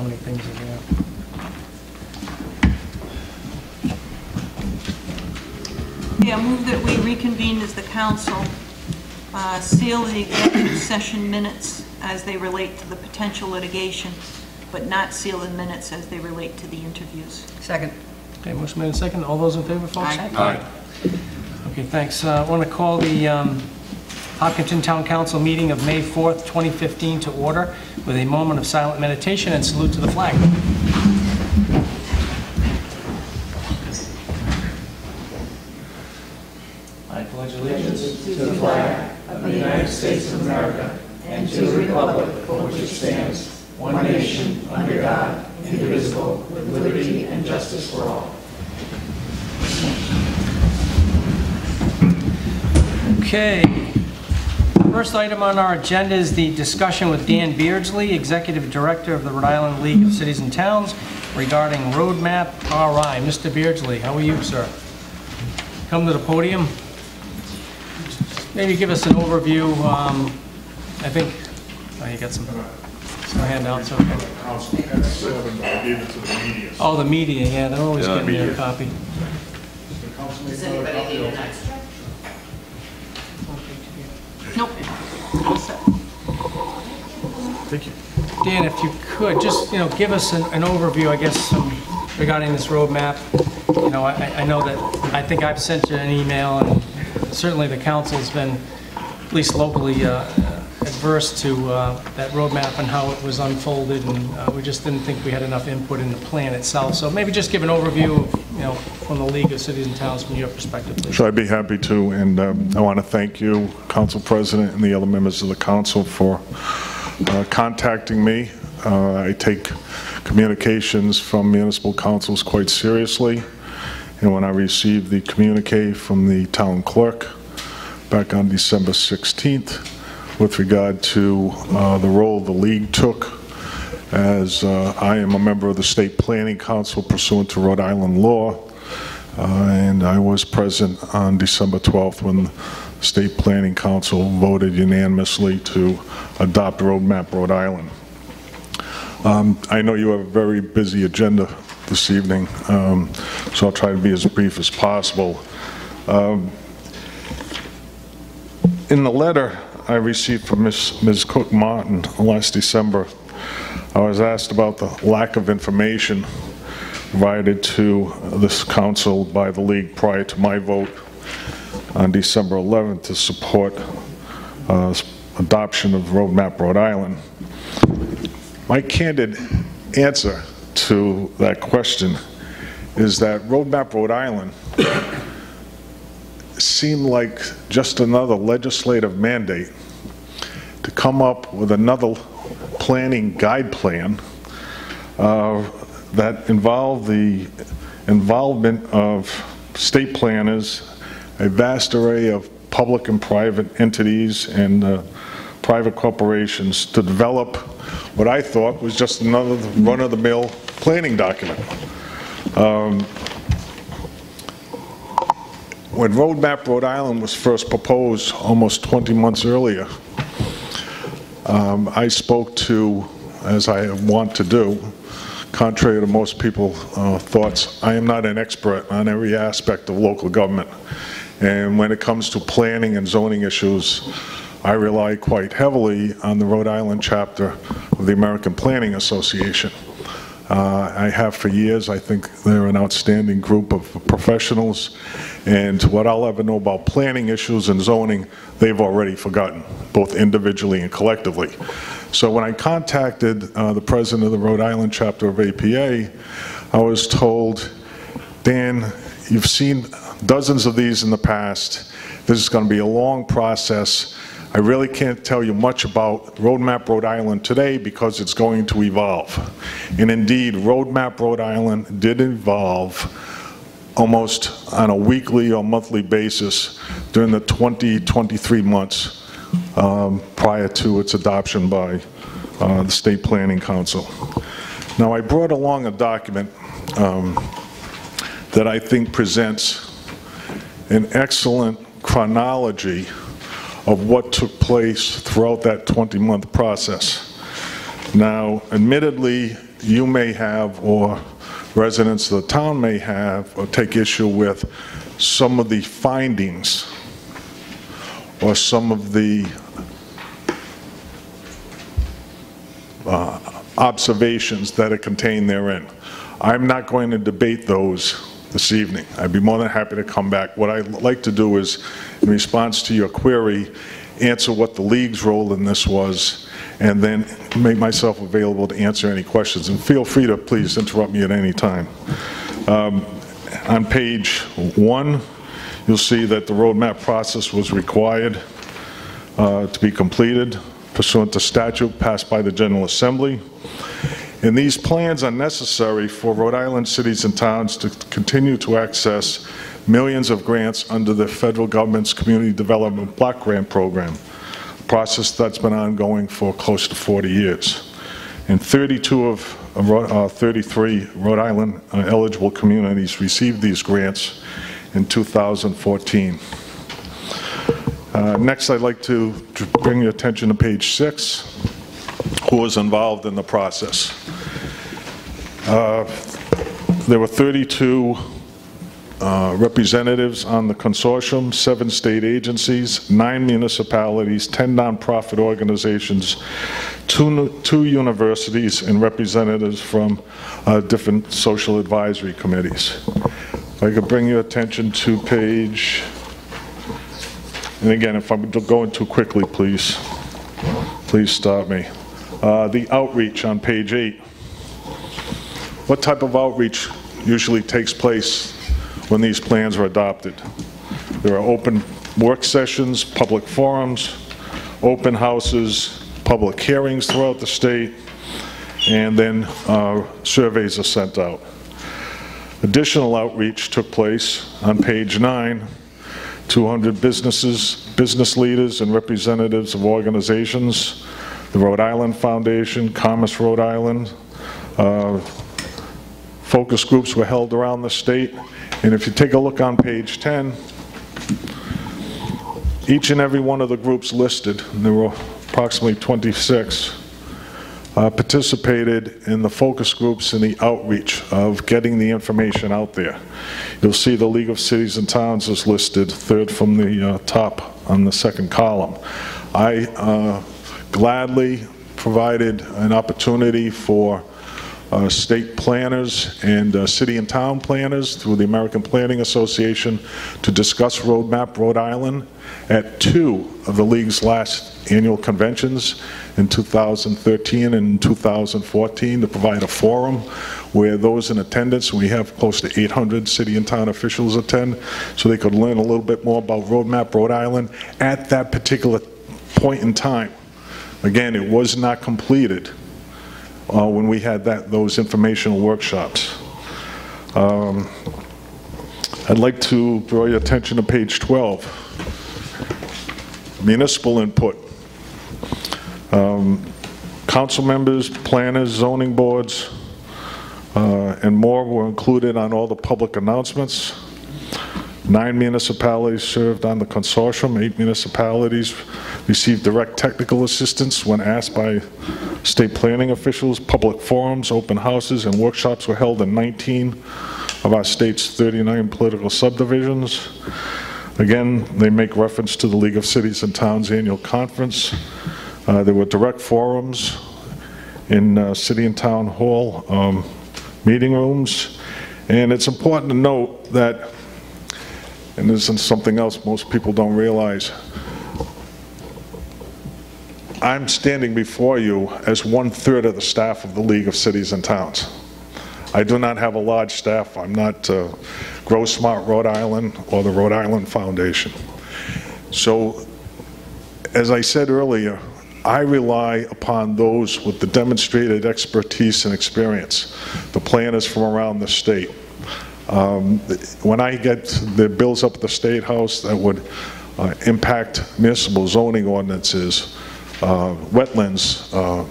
many things are there. Yeah, move that we reconvene as the council, seal the executive session minutes as they relate to the potential litigation, but not seal the minutes as they relate to the interviews. Second. Okay, motion made and second. All those in favor, folks? Aye. Aye. Okay, thanks. I want to call the Hopkinton Town Council meeting of May 4th, 2015 to order with a moment of silent meditation and salute to the flag. I pledge allegiance to the flag of the United States of America and to the republic for which it stands, one nation, under God, indivisible, with liberty and justice for all. Okay. First item on our agenda is the discussion with Dan Beardsley, Executive Director of the Rhode Island League of Cities and Towns, regarding Roadmap RI. Mr. Beardsley, how are you, sir? Come to the podium. Maybe give us an overview. I think, oh, you got some handouts. Okay. Council had 7, but I gave it to the media. Oh, the media, yeah, they're always getting me a copy. Does anybody need an extra? Nope. All set. Thank you. Dan, if you could, just, give us an overview, I guess, regarding this roadmap. I know that, I think I've sent you an email, and certainly the council's been, at least locally, adverse to that roadmap and how it was unfolded, and we just didn't think we had enough input in the plan itself. So maybe just give an overview, from the League of Cities and Towns from your perspective, please. Sure, I'd be happy to, and I want to thank you, Council President, and the other members of the council for contacting me. I take communications from municipal councils quite seriously, and when I received the communique from the town clerk back on December 16th with regard to the role the League took, as I am a member of the State Planning Council pursuant to Rhode Island law, and I was present on December 12th when the State Planning Council voted unanimously to adopt Roadmap Rhode Island. I know you have a very busy agenda this evening, so I'll try to be as brief as possible. In the letter I received from Ms. Cook Martin last December, I was asked about the lack of information provided to this council by the League prior to my vote on December 11th to support adoption of Roadmap Rhode Island. My candid answer to that question is that Roadmap Rhode Island seemed like just another legislative mandate to come up with another planning guide plan that involved the involvement of state planners, a vast array of public and private entities and private corporations to develop what I thought was just another run-of-the-mill planning document. When Roadmap Rhode Island was first proposed almost 20 months earlier, I spoke to, as I want to do, contrary to most people's thoughts, I am not an expert on every aspect of local government. And when it comes to planning and zoning issues, I rely quite heavily on the Rhode Island chapter of the American Planning Association. I have for years. I think they're an outstanding group of professionals, and what I'll ever know about planning issues and zoning, they've already forgotten, both individually and collectively. So when I contacted the president of the Rhode Island chapter of APA, I was told, Dan, you've seen dozens of these in the past. This is going to be a long process. I really can't tell you much about Roadmap Rhode Island today because it's going to evolve. And indeed, Roadmap Rhode Island did evolve almost on a weekly or monthly basis during the 23 months prior to its adoption by the State Planning Council. Now, I brought along a document that I think presents an excellent chronology of what took place throughout that 20-month process. Now, admittedly, you may have, or residents of the town may have, or take issue with some of the findings or some of the observations that are contained therein. I'm not going to debate those this evening. I'd be more than happy to come back. What I'd like to do is, in response to your query, answer what the league's role in this was, and then make myself available to answer any questions. And feel free to please interrupt me at any time. On page 1, you'll see that the roadmap process was required to be completed pursuant to statute passed by the General Assembly. And these plans are necessary for Rhode Island cities and towns to continue to access millions of grants under the federal government's Community Development Block Grant Program, a process that's been ongoing for close to 40 years. And 32 of 33 Rhode Island eligible communities received these grants in 2014. Next, I'd like to bring your attention to page 6, who was involved in the process. There were 32 representatives on the consortium, 7 state agencies, 9 municipalities, 10 nonprofit organizations, 2 universities, and representatives from different social advisory committees. If I could bring your attention to page, and again, if I'm going too quickly, please stop me. The outreach on page 8. What type of outreach usually takes place when these plans are adopted? There are open work sessions, public forums, open houses, public hearings throughout the state, and then surveys are sent out. Additional outreach took place on page 9. 200 businesses, business leaders, and representatives of organizations, the Rhode Island Foundation, Commerce Rhode Island. Focus groups were held around the state. And if you take a look on page 10, each and every one of the groups listed, and there were approximately 26, participated in the focus groups and the outreach of getting the information out there. You'll see the League of Cities and Towns is listed third from the top on the second column. I gladly provided an opportunity for state planners and city and town planners through the American Planning Association to discuss Roadmap Rhode Island at 2 of the League's last annual conventions in 2013 and 2014, to provide a forum where those in attendance, we have close to 800 city and town officials attend, so they could learn a little bit more about Roadmap Rhode Island at that particular point in time. Again, it was not completed when we had those informational workshops. I'd like to draw your attention to page 12. Municipal input. Council members, planners, zoning boards, and more were included on all the public announcements. 9 municipalities served on the consortium. 8 municipalities received direct technical assistance when asked by state planning officials. Public forums, open houses, and workshops were held in 19 of our state's 39 political subdivisions. Again, they make reference to the League of Cities and Towns annual conference. There were direct forums in city and town hall meeting rooms. And it's important to note that, and this is something else most people don't realize, I'm standing before you as 1/3 of the staff of the League of Cities and Towns. I do not have a large staff. I'm not Grow Smart Rhode Island or the Rhode Island Foundation. So, as I said earlier, I rely upon those with the demonstrated expertise and experience, the planners from around the state. When I get the bills up at the State House that would impact municipal zoning ordinances, wetlands,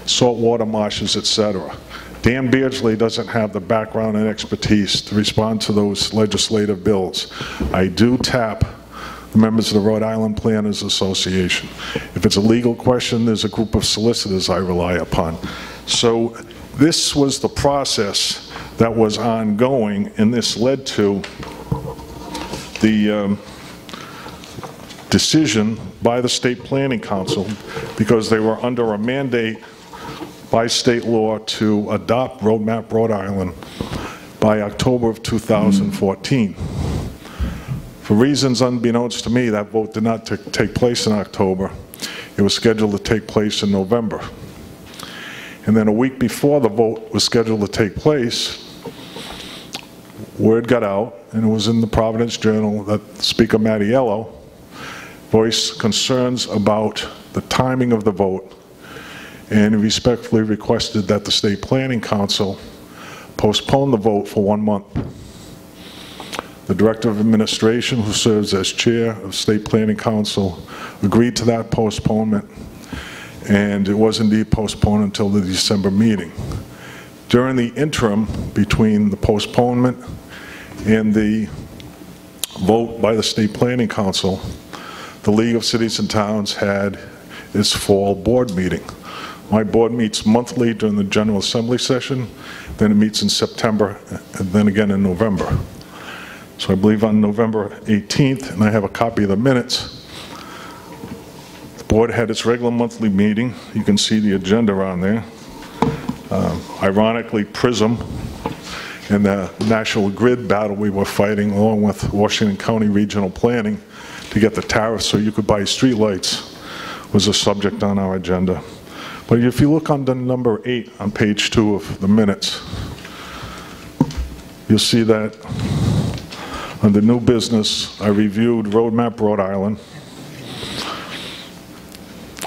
saltwater marshes, etc., Dan Beardsley doesn't have the background and expertise to respond to those legislative bills. I do tap the members of the Rhode Island Planners Association. If it's a legal question, there's a group of solicitors I rely upon. So this was the process that was ongoing, and this led to the decision by the State Planning Council, because they were under a mandate by state law to adopt Roadmap Rhode Island by October of 2014. For reasons unbeknownst to me, that vote did not take place in October. It was scheduled to take place in November. And then a week before the vote was scheduled to take place, word got out, and it was in the Providence Journal, that Speaker Mattiello voiced concerns about the timing of the vote, and he respectfully requested that the State Planning Council postpone the vote for 1 month. The Director of Administration, who serves as chair of State Planning Council, agreed to that postponement, and it was indeed postponed until the December meeting. During the interim between the postponement and the vote by the State Planning Council, the League of Cities and Towns had its fall board meeting. My board meets monthly during the General Assembly session, then it meets in September, and then again in November. So I believe on November 18th, and I have a copy of the minutes, the board had its regular monthly meeting. You can see the agenda on there. Ironically, PRISM and the National Grid battle we were fighting, along with Washington County Regional Planning, to get the tariffs so you could buy streetlights, was a subject on our agenda. But if you look under number 8 on page 2 of the minutes, you'll see that under new business, I reviewed Roadmap Rhode Island.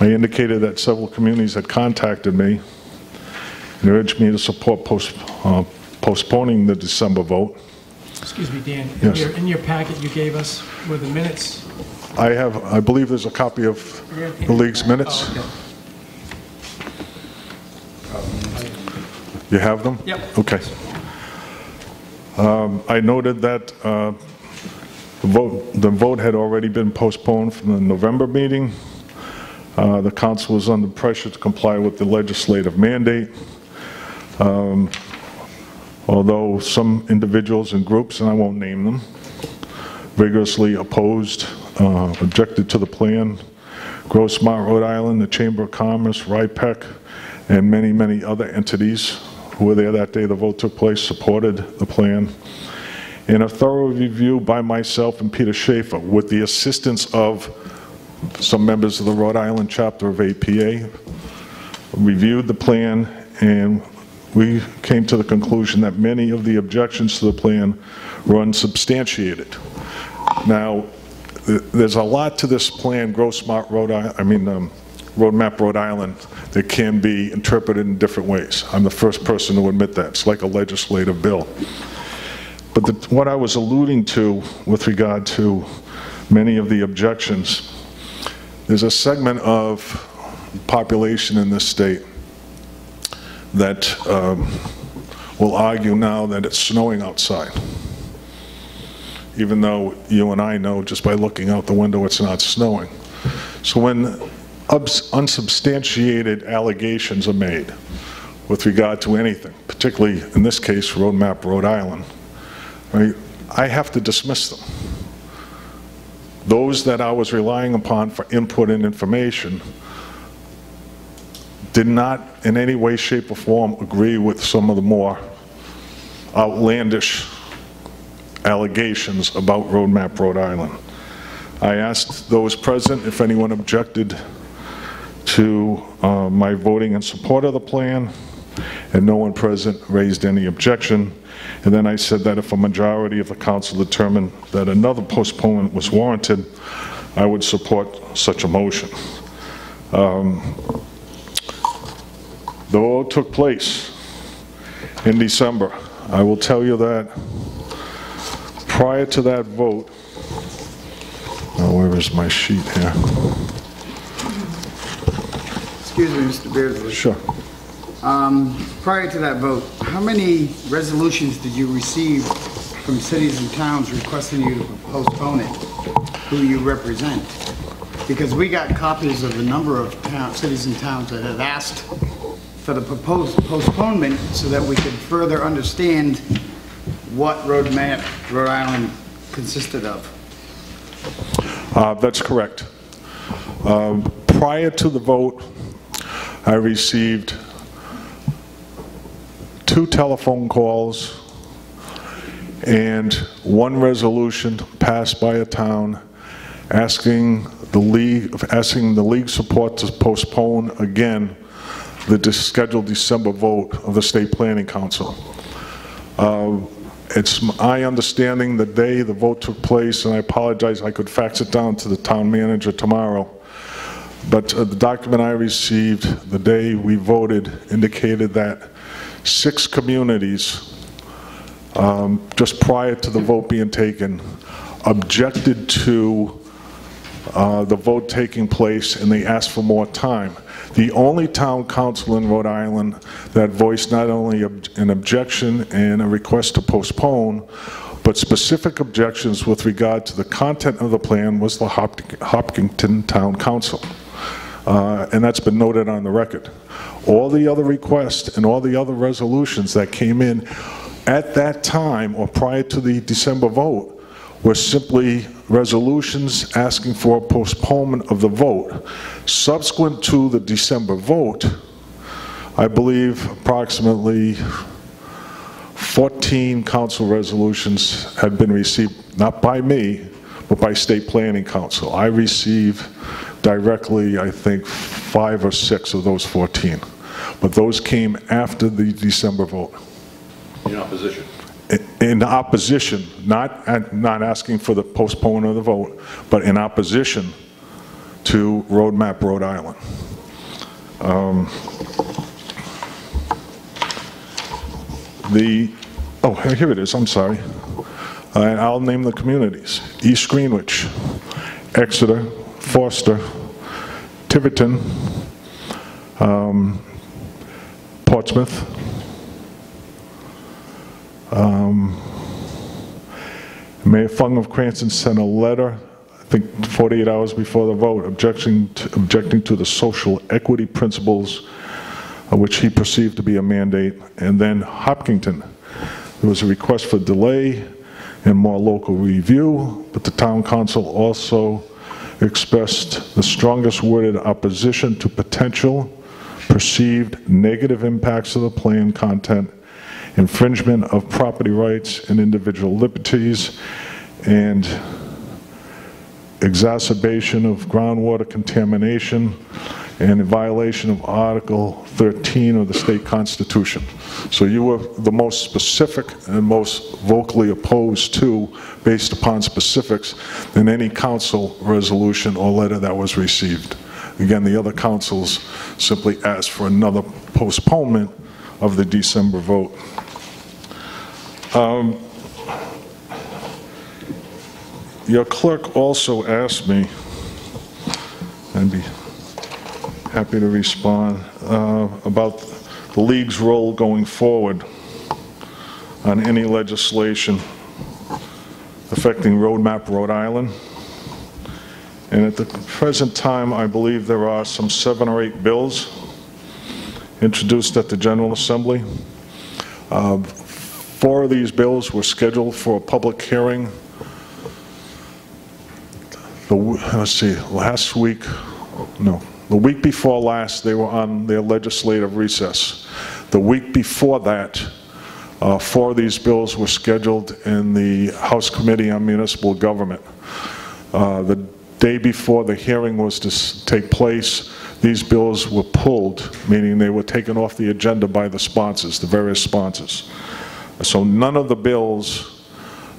I indicated that several communities had contacted me and urged me to support postponing the December vote. Excuse me, Dan. Yes. In your packet you gave us were the minutes. I believe there's a copy of the League's minutes. Oh, okay. You have them? Yep. Okay. I noted that the vote had already been postponed from the November meeting. The council was under pressure to comply with the legislative mandate. Although some individuals and groups, and I won't name them, vigorously opposed, objected to the plan. Grow Smart Rhode Island, the Chamber of Commerce, RIPEC, and many, many other entities who were there that day the vote took place supported the plan. In a thorough review by myself and Peter Schaefer, with the assistance of some members of the Rhode Island chapter of APA, reviewed the plan, and we came to the conclusion that many of the objections to the plan were unsubstantiated. Now, there's a lot to this plan, Grow Smart Rhode Island, Roadmap Rhode Island, that can be interpreted in different ways. I'm the first person to admit that. It's like a legislative bill. But what I was alluding to with regard to many of the objections, there's a segment of population in this state that will argue now that it's snowing outside, even though you and I know just by looking out the window it's not snowing. So when unsubstantiated allegations are made with regard to anything, particularly in this case Roadmap Rhode Island, right, I have to dismiss them. Those that I was relying upon for input and information did not in any way, shape, or form agree with some of the more outlandish allegations about Roadmap Rhode Island. I asked those present if anyone objected to my voting in support of the plan, and no one present raised any objection. And then I said that if a majority of the council determined that another postponement was warranted, I would support such a motion. The vote took place in December. I will tell you that prior to that vote, where is my sheet here? Excuse me, Mr. Beardsley. Sure. Prior to that vote, how many resolutions did you receive from cities and towns requesting you to postpone it, who you represent? Because we got copies of a number of cities and towns that have asked for the proposed postponement so that we could further understand what roadmap Rhode Island consisted of. That's correct. Prior to the vote, I received 2 telephone calls and 1 resolution passed by a town asking the league support to postpone again the scheduled December vote of the State Planning Council. It's my understanding the day the vote took place, and I apologize, I could fax it down to the town manager tomorrow, but the document I received the day we voted indicated that 6 communities, just prior to the vote being taken, objected to the vote taking place, and they asked for more time. The only town council in Rhode Island that voiced not only an objection and a request to postpone, but specific objections with regard to the content of the plan was the Hopkinton Town Council. And that's been noted on the record. All the other requests and all the other resolutions that came in at that time or prior to the December vote were simply resolutions asking for a postponement of the vote. Subsequent to the December vote, I believe approximately 14 council resolutions had been received, not by me, but by State Planning Council. I received directly, I think, 5 or 6 of those 14. But those came after the December vote. In opposition? In opposition, not asking for the postponement of the vote, but in opposition to Roadmap Rhode Island. Oh, here it is, I'm sorry. I'll name the communities. East Greenwich, Exeter, Foster, Tiverton, Portsmouth, Mayor Fung of Cranston sent a letter, I think 48 hours before the vote, objecting to the social equity principles, which he perceived to be a mandate. And then Hopkinton, there was a request for delay and more local review, but the town council also expressed the strongest worded opposition to potential perceived negative impacts of the plan content, infringement of property rights and individual liberties, and exacerbation of groundwater contamination and in violation of Article 13 of the state constitution. So you were the most specific and most vocally opposed to, based upon specifics, than any council resolution or letter that was received. Again, the other councils simply asked for another postponement of the December vote. Your clerk also asked me, I'd be happy to respond, about the league's role going forward on any legislation affecting Roadmap Rhode Island. And at the present time, I believe there are some 7 or 8 bills introduced at the General Assembly. 4 of these bills were scheduled for a public hearing the week before last. They were on their legislative recess. The week before that, 4 of these bills were scheduled in the House Committee on Municipal Government. The day before the hearing was to take place, these bills were pulled, meaning they were taken off the agenda by the sponsors, the various sponsors. So none of the bills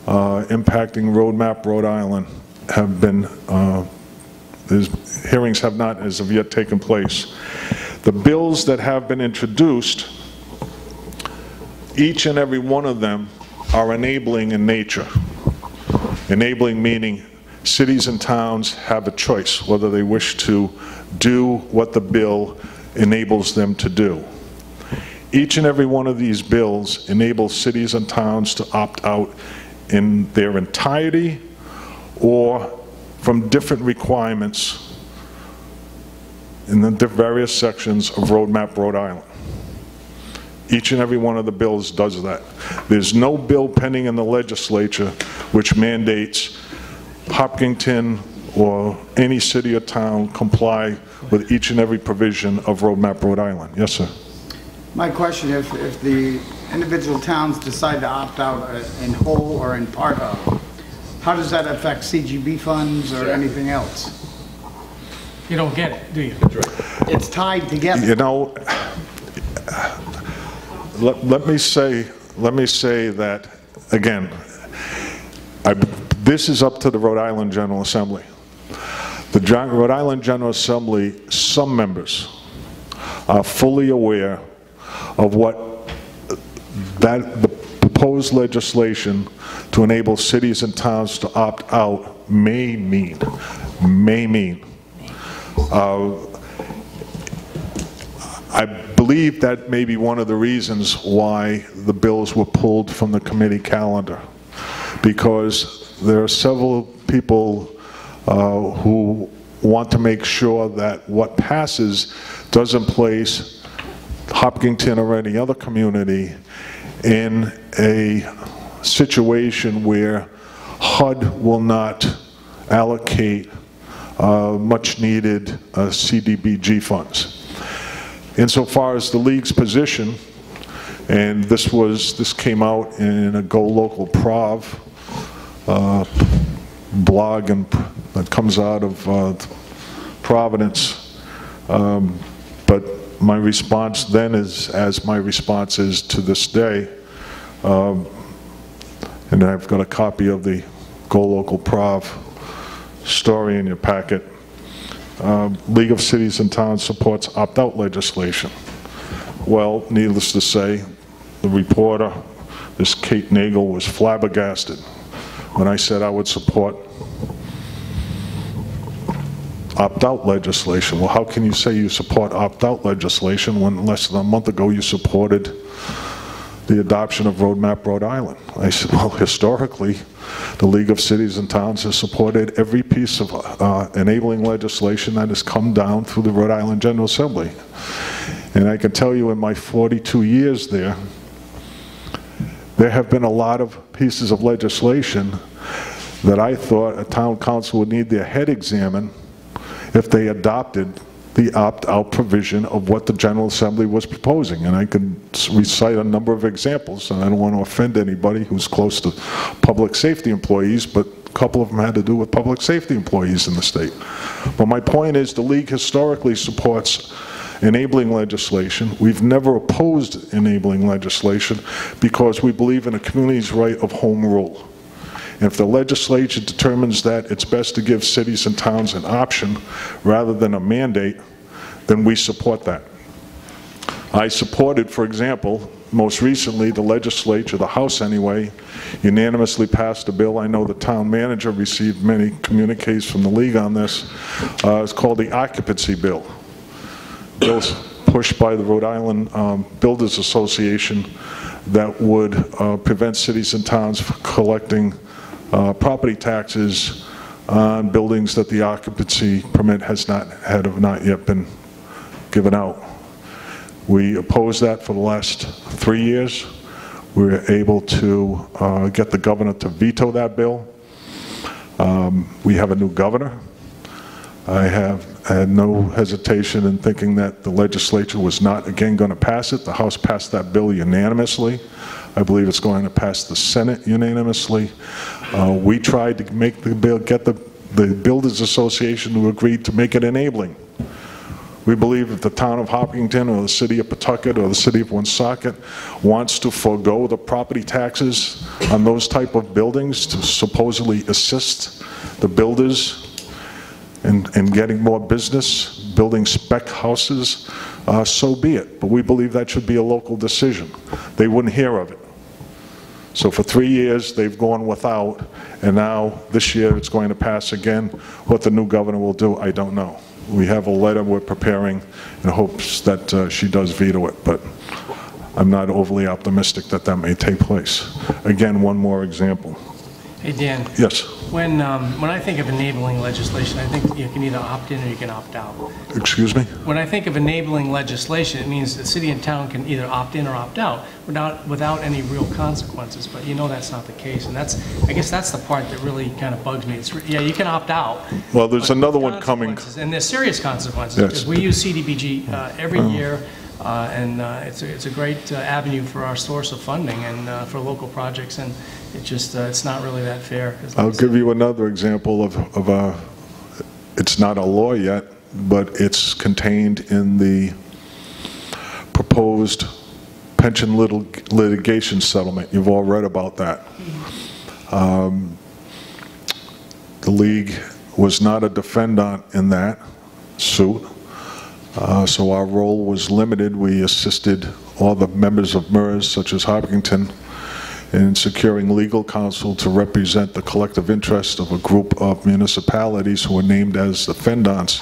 impacting Roadmap Rhode Island have been, hearings have not as of yet taken place. The bills that have been introduced, each and every one of them are enabling in nature. Enabling meaning cities and towns have a choice whether they wish to do what the bill enables them to do. Each and every one of these bills enables cities and towns to opt out in their entirety or from different requirements in the various sections of Roadmap Rhode Island. Each and every one of the bills does that. There's no bill pending in the legislature which mandates Hopkinton or any city or town comply with each and every provision of Roadmap Rhode Island. Yes, sir. My question, if the individual towns decide to opt out in whole or in part of, how does that affect CGB funds or anything else? You don't get it, do you? It's tied together. You know, let me say that, again, this is up to the Rhode Island General Assembly. The Rhode Island General Assembly, some members are fully aware of what the proposed legislation to enable cities and towns to opt out may mean. I believe that may be one of the reasons why the bills were pulled from the committee calendar, because there are several people who want to make sure that what passes doesn't place Hopkinton or any other community in a situation where HUD will not allocate much needed CDBG funds. Insofar as the League's position, and this came out in a Go Local Prov blog that comes out of Providence, but my response then is, as my response is to this day, and I've got a copy of the Go Local Prov story in your packet. League of Cities and Towns supports opt-out legislation. Well, needless to say, the reporter, this Kate Nagel, was flabbergasted when I said I would support opt-out legislation. Well, how can you say you support opt-out legislation when less than a month ago you supported the adoption of Roadmap Rhode Island? I said, well, historically, the League of Cities and Towns has supported every piece of enabling legislation that has come down through the Rhode Island General Assembly. And I can tell you in my 42 years there have been a lot of pieces of legislation that I thought a town council would need their head examined if they adopted the opt-out provision of what the General Assembly was proposing. And I could recite a number of examples, and I don't want to offend anybody who's close to public safety employees, but a couple of them had to do with public safety employees in the state. But my point is, the League historically supports enabling legislation. We've never opposed enabling legislation because we believe in a community's right of home rule. And if the legislature determines that it's best to give cities and towns an option rather than a mandate, then we support that. I supported, for example, most recently the legislature, the House anyway, unanimously passed a bill. I know the town manager received many communiques from the League on this. It's called the Occupancy Bill. Bill's pushed by the Rhode Island Builders Association that would prevent cities and towns from collecting property taxes on buildings that the occupancy permit has not yet been given out. We opposed that for the last 3 years. We were able to get the governor to veto that bill. We have a new governor. I had no hesitation in thinking that the legislature was not again going to pass it. The House passed that bill unanimously. I believe it's going to pass the Senate unanimously. We tried to make the bill, get the Builders Association to agree to make it enabling. We believe if the town of Hopkinton or the city of Pawtucket or the city of Woonsocket wants to forego the property taxes on those type of buildings to supposedly assist the builders in getting more business, building spec houses, so be it. But we believe that should be a local decision. They wouldn't hear of it. So for 3 years, they've gone without, and now this year it's going to pass again. What the new governor will do, I don't know. We have a letter we're preparing in hopes that she does veto it, but I'm not overly optimistic that that may take place. Again, one more example. Hey, Dan. Yes. When I think of enabling legislation, I think you can either opt in or you can opt out. Excuse me? When I think of enabling legislation, it means the city and town can either opt in or opt out without any real consequences. But you know that's not the case, and I guess that's the part that really kind of bugs me. Yeah, you can opt out. Well, there's but another one coming. And there's serious consequences, Yes. because we use CDBG every year, and it's a great avenue for our source of funding and for local projects, and it's not really that fair. I'll give you another example of a, it's not a law yet, but it's contained in the proposed pension litigation settlement. You've all read about that. The league was not a defendant in that suit, so our role was limited. We assisted all the members of MERS, such as Hopkinton, in securing legal counsel to represent the collective interest of a group of municipalities who were named as defendants.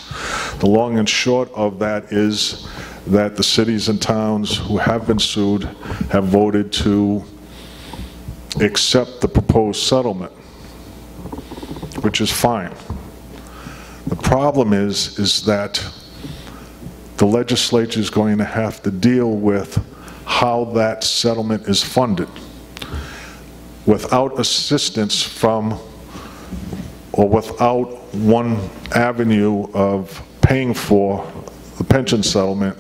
The long and short of that is that the cities and towns who have been sued have voted to accept the proposed settlement, which is fine. The problem is that the legislature is going to have to deal with how that settlement is funded. Without assistance from, or without one avenue of paying for the pension settlement,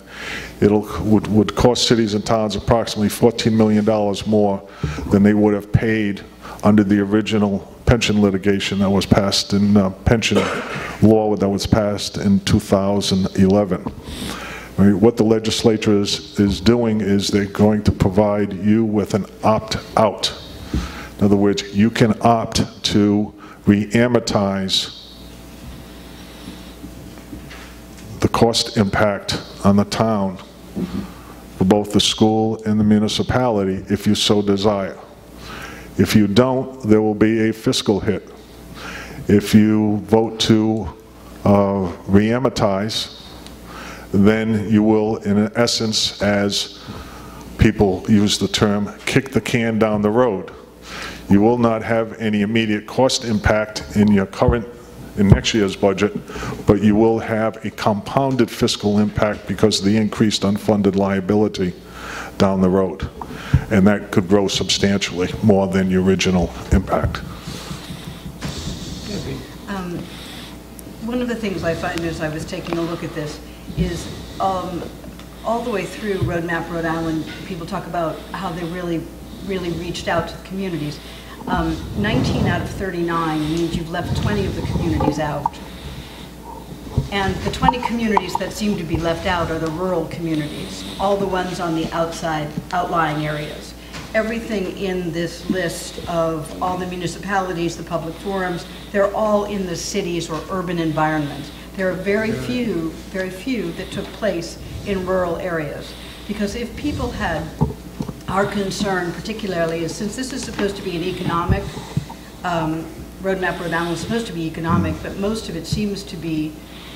it would cost cities and towns approximately $14 million more than they would have paid under the original pension litigation that was passed in pension law that was passed in 2011. What the legislature is doing is they're going to provide you with an opt-out. In other words, you can opt to re-amortize the cost impact on the town for both the school and the municipality if you so desire. If you don't, there will be a fiscal hit. If you vote to re-amortize, then you will, in essence, as people use the term, kick the can down the road. You will not have any immediate cost impact in your in next year's budget, but you will have a compounded fiscal impact because of the increased unfunded liability down the road. And that could grow substantially more than the original impact. One of the things I find as I was taking a look at this is all the way through Roadmap Rhode Island, people talk about how they really reached out to the communities. 19 out of 39 means you've left 20 of the communities out. And the 20 communities that seem to be left out are the rural communities, all the ones on the outside, outlying areas. Everything in this list of all the municipalities, the public forums, they're all in the cities or urban environments. There are very few that took place in rural areas. Because if people had, our concern particularly is, since this is supposed to be an economic, Roadmap Rhode Island is supposed to be economic, but most of it seems to be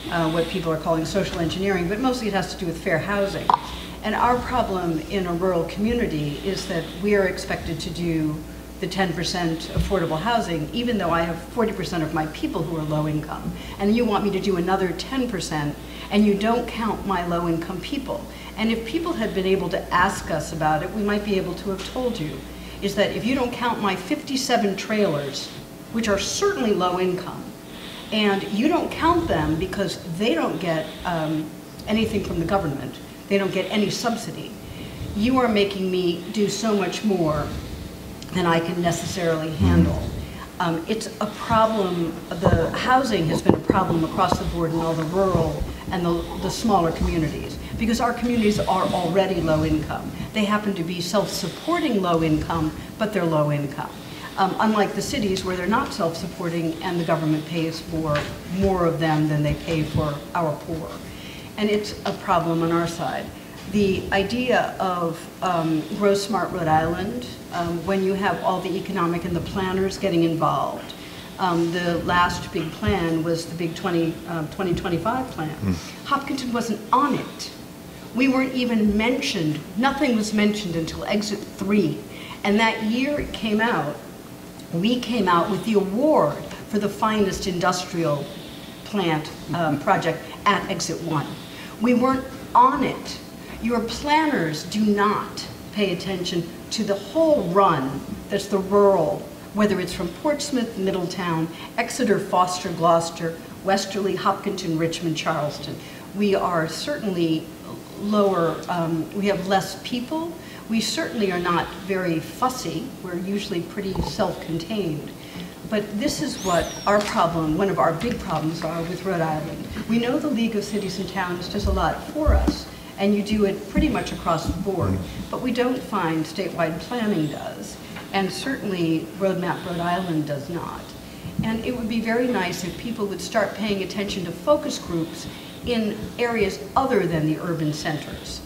what people are calling social engineering, but mostly it has to do with fair housing. And our problem in a rural community is that we are expected to do the 10% affordable housing, even though I have 40% of my people who are low income. And you want me to do another 10%, and you don't count my low income people. And if people had been able to ask us about it, we might be able to have told you, is that if you don't count my 57 trailers, which are certainly low income, and you don't count them because they don't get anything from the government, they don't get any subsidy, you are making me do so much more than I can necessarily handle. It's a problem, the housing has been a problem across the board in all the rural and the smaller communities, because our communities are already low income. They happen to be self-supporting low income, but they're low income. Unlike the cities where they're not self-supporting and the government pays for more of them than they pay for our poor. And it's a problem on our side. The idea of Grow Smart Rhode Island, when you have all the economic and the planners getting involved, the last big plan was the big 2025 plan. Hopkinton wasn't on it. We weren't even mentioned. Nothing was mentioned until exit 3. And that year it came out, we came out with the award for the finest industrial plant project at Exit 1. We weren't on it. Your planners do not pay attention to the whole run that's the rural, whether it's from Portsmouth, Middletown, Exeter, Foster, Gloucester, Westerly, Hopkinton, Richmond, Charleston. We are certainly lower, we have less people. We certainly are not very fussy. We're usually pretty self-contained. But this is what our problem, one of our big problems are with Rhode Island. We know the League of Cities and Towns does a lot for us, and you do it pretty much across the board, but we don't find statewide planning does, and certainly Roadmap Rhode Island does not. And it would be very nice if people would start paying attention to focus groups in areas other than the urban centers.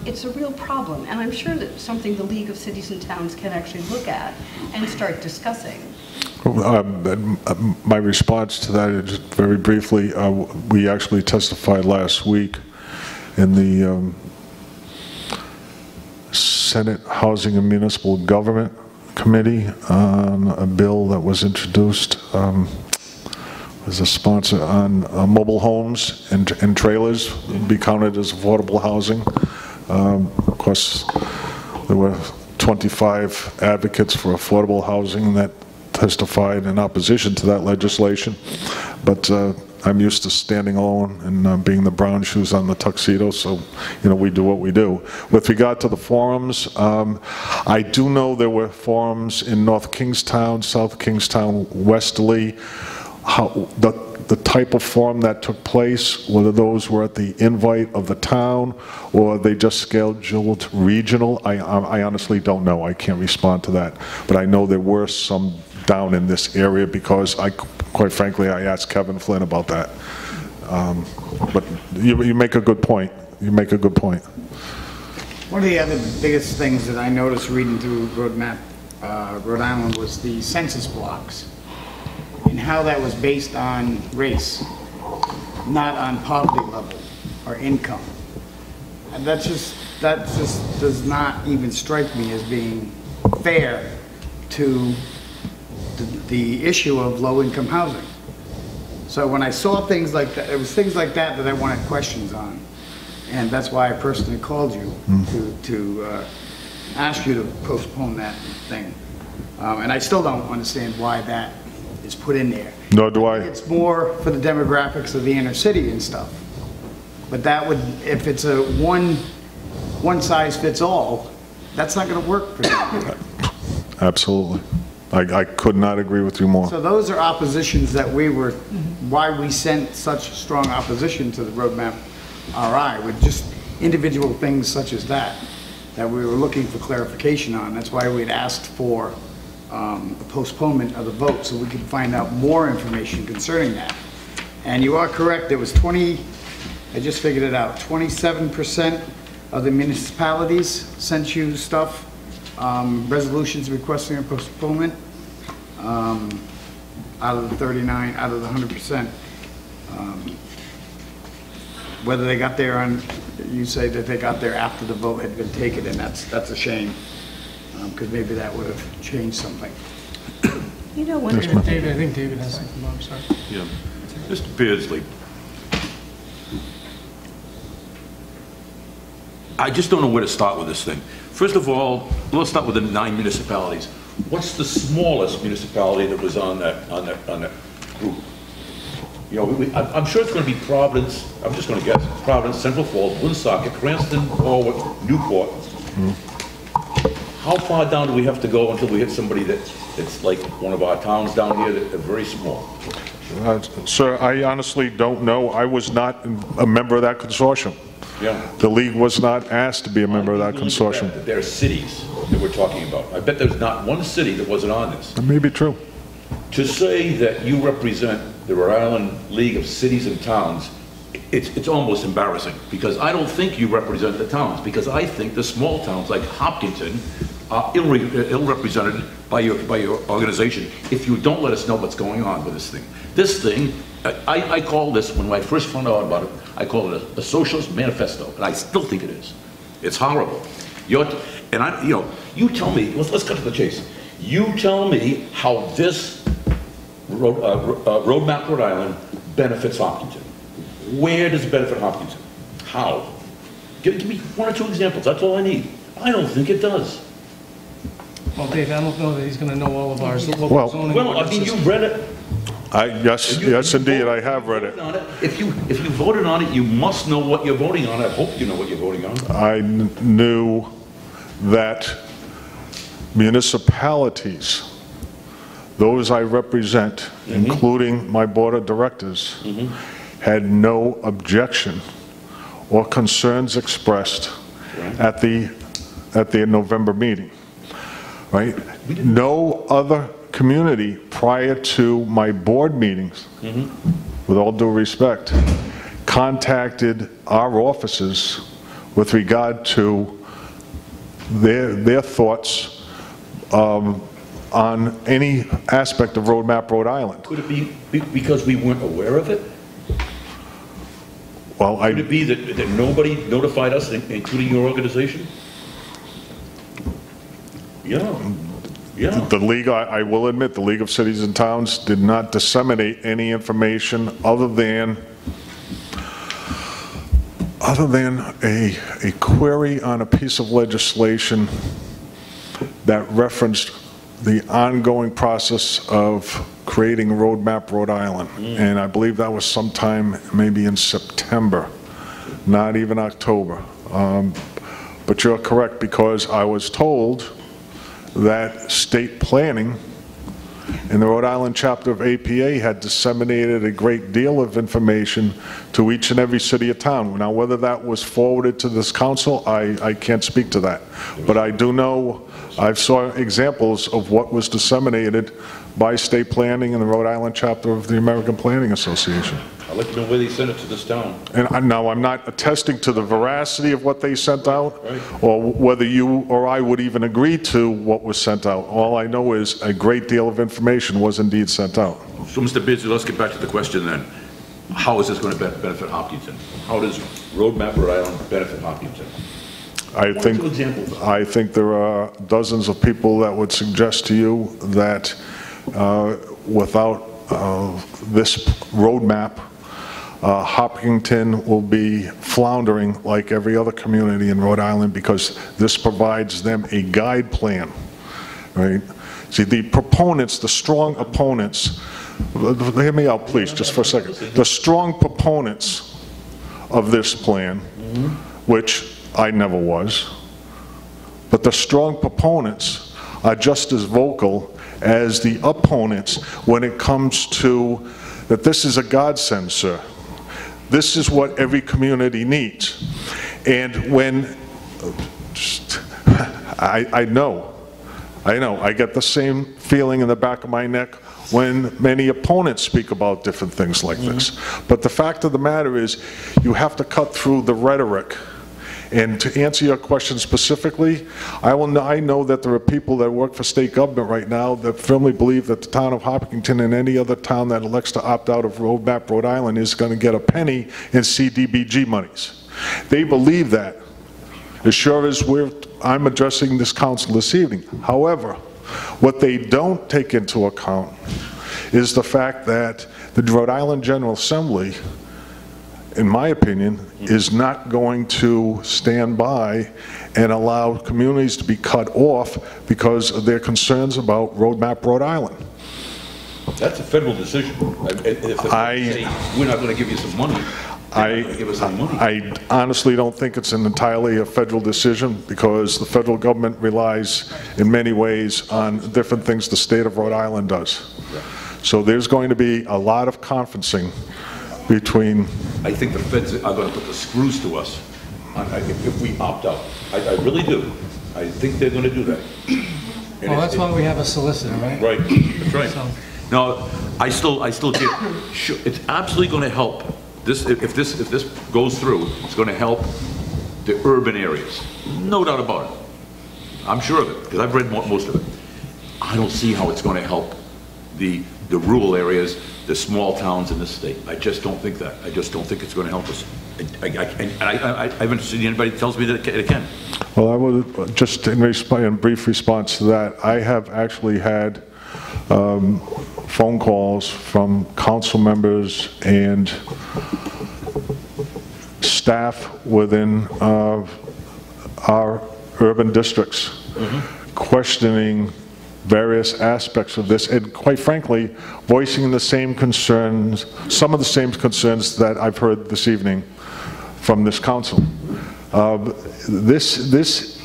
It's a real problem, and I'm sure that something the League of Cities and Towns can actually look at and start discussing. My response to that is, very briefly, we actually testified last week in the Senate Housing and Municipal Government Committee on a bill that was introduced as a sponsor on mobile homes and trailers be counted as affordable housing. Of course, there were 25 advocates for affordable housing that testified in opposition to that legislation, but I'm used to standing alone and being the brown shoes on the tuxedo, so we do what we do. With regard to the forums, I do know there were forums in North Kingstown, South Kingstown, Westerly. How the type of forum that took place, whether those were at the invite of the town or they just scheduled regional, I honestly don't know. I can't respond to that, but I know there were some down in this area because quite frankly, I asked Kevin Flynn about that. But you make a good point. You make a good point. One of the other biggest things that I noticed reading through Roadmap Rhode Island was the census blocks and how that was based on race, not on poverty level or income. And that just does not even strike me as being fair to the issue of low-income housing. So when I saw things like that, it was things like that that I wanted questions on. And that's why I personally called you to ask you to postpone that thing. And I still don't understand why that is put in there. Nor do I. It's more for the demographics of the inner city and stuff. But that would, if it's a one size fits all, that's not going to work for them. Absolutely. I could not agree with you more. So those are oppositions that we were, why we sent such strong opposition to the Roadmap RI, with just individual things such as that we were looking for clarification on. That's why we had asked for a postponement of the vote so we could find out more information concerning that. And you are correct, there was I just figured it out, 27% of the municipalities sent you stuff, resolutions requesting a postponement, out of the 39, out of the 100%. Whether they got there on, you say that they got there after the vote had been taken, and that's a shame, because maybe that would have changed something. You know, one David, I think David has something more, I'm sorry. Yeah. Mr. Beardsley, I just don't know where to start with this thing. First of all, let's start with the 9 municipalities. What's the smallest municipality that was on that group? You know, I'm sure it's going to be Providence. I'm just going to guess. Providence, Central Falls, Woonsocket, Cranston, Norwood, Newport. How far down do we have to go until we hit somebody that's like one of our towns down here that are very small? Sir, I honestly don't know. I was not a member of that consortium. Yeah. The league was not asked to be a member of that consortium. That there are cities that we're talking about. I bet there's not one city that wasn't on this. That may be true. To say that you represent the Rhode Island League of Cities and Towns, it's almost embarrassing, because I don't think you represent the towns, because I think the small towns like Hopkinton are ill-represented by your organization if you don't let us know what's going on with this thing. This thing, I call this, when I first found out about it, I call it a socialist manifesto, and I still think it is. It's horrible. You tell me, let's cut to the chase. You tell me how this roadmap Rhode Island benefits Hopkinton. Where does it benefit Hopkinton? How? Give me one or two examples, that's all I need. I don't think it does. Well, Dave, I don't know that he's going to know all of our local Well- zoning Well, I mean, ordinances. you've read it. Yes, indeed, I have read it. If you voted on it, you must know what you're voting on. I hope you know what you're voting on. I knew that municipalities, those I represent, including my board of directors, had no objection or concerns expressed at the November meeting, right? No other community prior to my board meetings, with all due respect, contacted our offices with regard to their thoughts on any aspect of Roadmap Rhode Island. Could it be because we weren't aware of it? Well, Could it be that nobody notified us, including your organization? Yeah. the League, I will admit, the League of Cities and Towns did not disseminate any information other than a query on a piece of legislation that referenced the ongoing process of creating Roadmap Rhode Island. And I believe that was sometime maybe in September, not even October. But you're correct, because I was told that state planning and the Rhode Island chapter of APA had disseminated a great deal of information to each and every city or town. Now, whether that was forwarded to this council, I can't speak to that. But I do know, I saw examples of what was disseminated by state planning and the Rhode Island chapter of the American Planning Association. I'll let you know where they sent it to this town. And now, I'm not attesting to the veracity of what they sent out, Right. or whether you or I would even agree to what was sent out. All I know is a great deal of information was indeed sent out. So, Mr. Beardsley, let's get back to the question then. How is this going to benefit Hopkinton? How does Roadmap Rhode Island benefit Hopkinton? I One or two examples. think there are dozens of people that would suggest to you that without this roadmap, Hopkinton will be floundering like every other community in Rhode Island, because this provides them a guide plan, right? See, the proponents, the strong opponents, hear me out please, just for a second. The strong proponents of this plan, which I never was, but the strong proponents are just as vocal as the opponents when it comes to that this is a godsend, sir. This is what every community needs. And when, I know, I get the same feeling in the back of my neck when many opponents speak about different things like this. But the fact of the matter is, you have to cut through the rhetoric. And to answer your question specifically, I know that there are people that work for state government right now that firmly believe that the town of Hopkinton and any other town that elects to opt out of Roadmap Rhode Island is going to get a penny in CDBG monies. They believe that, as sure as I'm addressing this council this evening. However, what they don't take into account is the fact that the Rhode Island General Assembly, in my opinion, is not going to stand by and allow communities to be cut off because of their concerns about Roadmap Rhode Island. That's a federal decision. If the feds say, we're not going to give you some money, they're not going to give us any money. I honestly don't think it's entirely a federal decision, because the federal government relies in many ways on different things the state of Rhode Island does. So there's going to be a lot of conferencing between... I think the feds are going to put the screws to us if we opt out. I really do. I think they're going to do that. And Well, that's why we have a solicitor, right? Right, that's right. So- Now, I still get, sure, it's absolutely going to help. If this goes through, it's going to help the urban areas. No doubt about it. I'm sure of it, because I've read most of it. I don't see how it's going to help the rural areas, the small towns in this state. I just don't think that. I just don't think it's going to help us. I haven't seen anybody that tells me that it can. Well, I would, just in brief response to that, I have actually had phone calls from council members and staff within our urban districts questioning various aspects of this, and quite frankly, voicing the same concerns, some of the same concerns that I've heard this evening from this council. This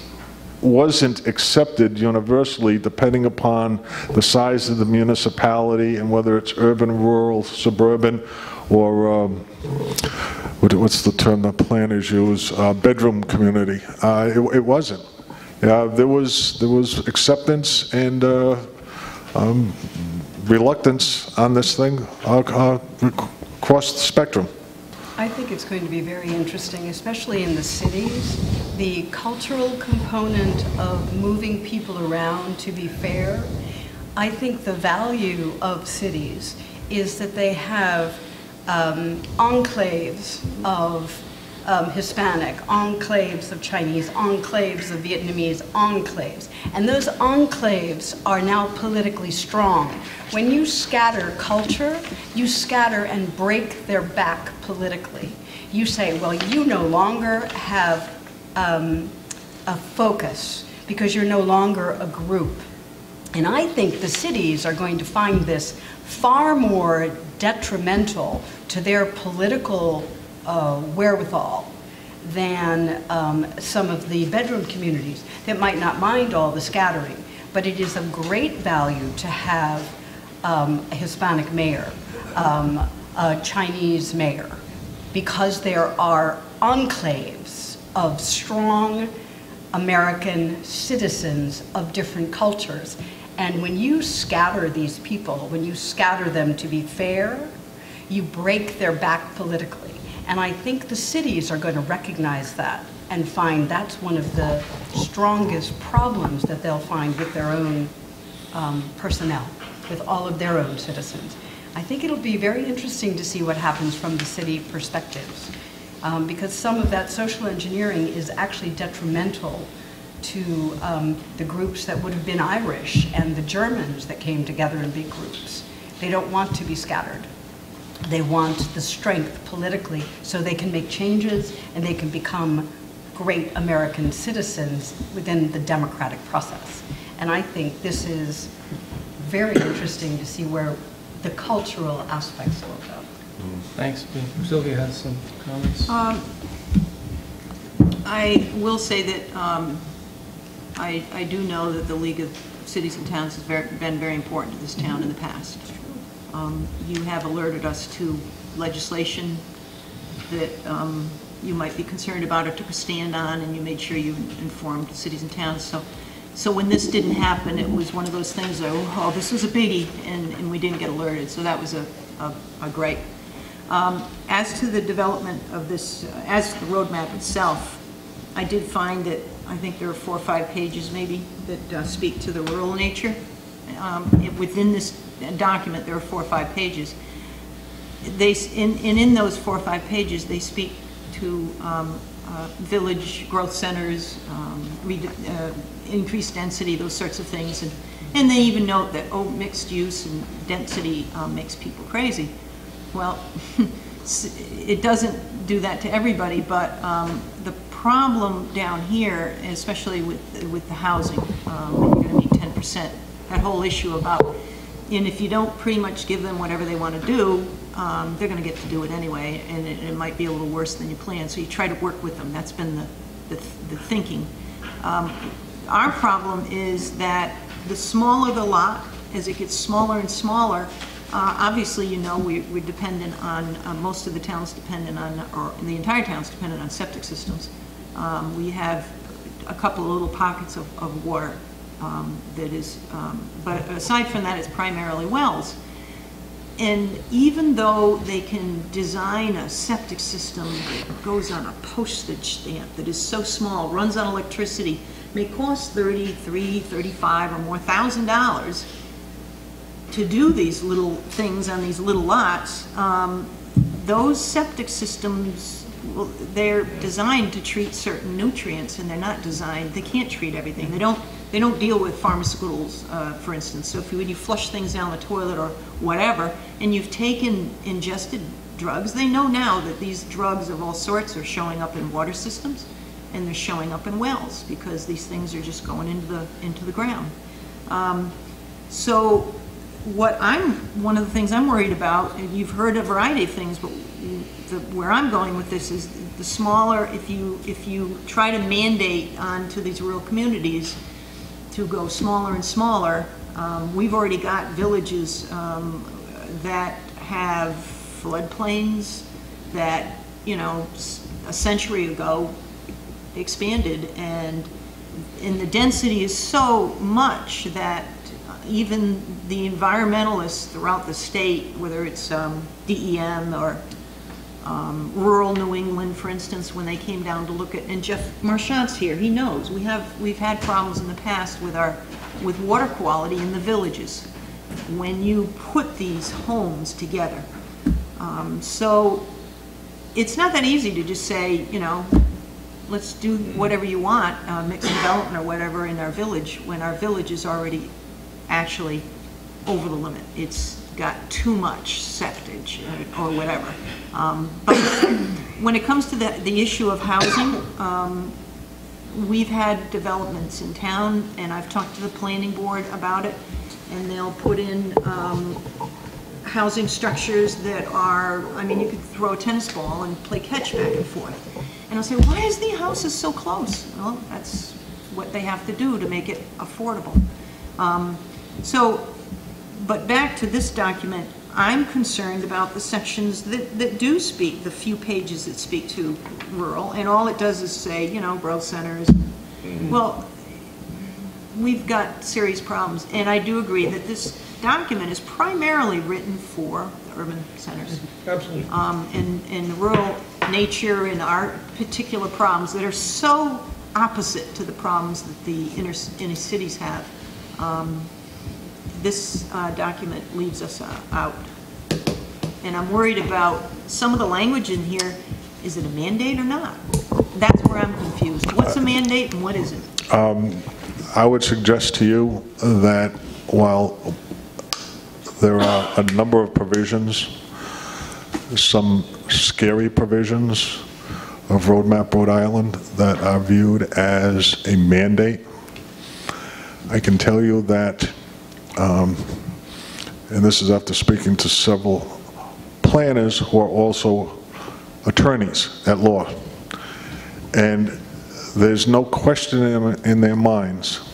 wasn't accepted universally depending upon the size of the municipality and whether it's urban, rural, suburban, or what's the term the planners use, bedroom community. It wasn't. There was acceptance and reluctance on this thing across the spectrum. I think it's going to be very interesting, especially in the cities. The cultural component of moving people around to be fair. I think the value of cities is that they have enclaves of Hispanic, enclaves of Chinese, enclaves of Vietnamese, enclaves. And those enclaves are now politically strong. When you scatter culture, you scatter and break their back politically. You say, well, you no longer have a focus because you're no longer a group. And I think the cities are going to find this far more detrimental to their political wherewithal than some of the bedroom communities that might not mind all the scattering. But it is of great value to have a Hispanic mayor, a Chinese mayor, because there are enclaves of strong American citizens of different cultures. And when you scatter these people, when you scatter them to be fair, you break their back politically. And I think the cities are going to recognize that and find that's one of the strongest problems that they'll find with their own personnel, with all of their own citizens. I think it'll be very interesting to see what happens from the city perspectives, because some of that social engineering is actually detrimental to the groups that would have been Irish and the Germans that came together in big groups. They don't want to be scattered. They want the strength politically so they can make changes and they can become great American citizens within the democratic process. And I think this is very interesting to see where the cultural aspects will go. Thanks. Sylvia has some comments. I will say that I do know that the League of Cities and Towns has been very important to this town in the past. You have alerted us to legislation that you might be concerned about or took a stand on, and you made sure you informed cities and towns. So when this didn't happen, it was one of those things that, oh, this was a biggie, and we didn't get alerted. So that was a gripe. As to the development of this, as the roadmap itself, I did find that I think there are 4 or 5 pages maybe that speak to the rural nature. Within this document, there are 4 or 5 pages. In those 4 or 5 pages, they speak to village growth centers, increased density, those sorts of things, and they even note that mixed use and density makes people crazy. Well, it doesn't do that to everybody, but the problem down here, especially with the housing, you're going to need 10%. That whole issue about, and if you don't pretty much give them whatever they want to do, they're going to get to do it anyway, and it might be a little worse than you plan. So you try to work with them. That's been the thinking. Our problem is that the smaller the lot, as it gets smaller and smaller, obviously, you know, we're dependent on, most of the towns dependent on, or the entire town's dependent on septic systems. We have a couple of little pockets of water that is, but aside from that, it's primarily wells. And even though they can design a septic system that goes on a postage stamp that is so small, runs on electricity, may cost $33,000, $35,000 or more to do these little things on these little lots, those septic systems Well, they're designed to treat certain nutrients, and they're not designed, they can't treat everything. They don't deal with pharmaceuticals, for instance. So when you flush things down the toilet or whatever, and you've taken ingested drugs, they know now that these drugs of all sorts are showing up in water systems, and they're showing up in wells, because these things are just going into the ground. So one of the things I'm worried about, and you've heard a variety of things, but where I'm going with this is the smaller, if you try to mandate onto these rural communities to go smaller and smaller, we've already got villages that have floodplains that, you know, a century ago expanded, and the density is so much that even the environmentalists throughout the state, whether it's DEM or rural New England, for instance, when they came down to look at, and Jeff Marchant's here, he knows, we've had problems in the past with water quality in the villages when you put these homes together. So it's not that easy to just say, you know, let's do whatever you want, mixed development or whatever in our village, when our village is already actually over the limit. It's got too much septage or whatever. But when it comes to the issue of housing, we've had developments in town, and I've talked to the planning board about it, and they'll put in housing structures that are, I mean, you could throw a tennis ball and play catch back and forth. And I'll say, why is the houses so close? Well, that's what they have to do to make it affordable. But back to this document, I'm concerned about the sections that do speak, the few pages that speak to rural, and all it does is say, you know, growth centers. Well, we've got serious problems, and I do agree that this document is primarily written for the urban centers. Absolutely. And the rural nature and our particular problems that are so opposite to the problems that the inner cities have. This document leaves us out. And I'm worried about some of the language in here. Is it a mandate or not? That's where I'm confused. What's a mandate and what isn't? I would suggest to you that while there are a number of provisions, some scary provisions of Roadmap Rhode Island that are viewed as a mandate, I can tell you that, and this is after speaking to several planners who are also attorneys at law, and there's no question in their minds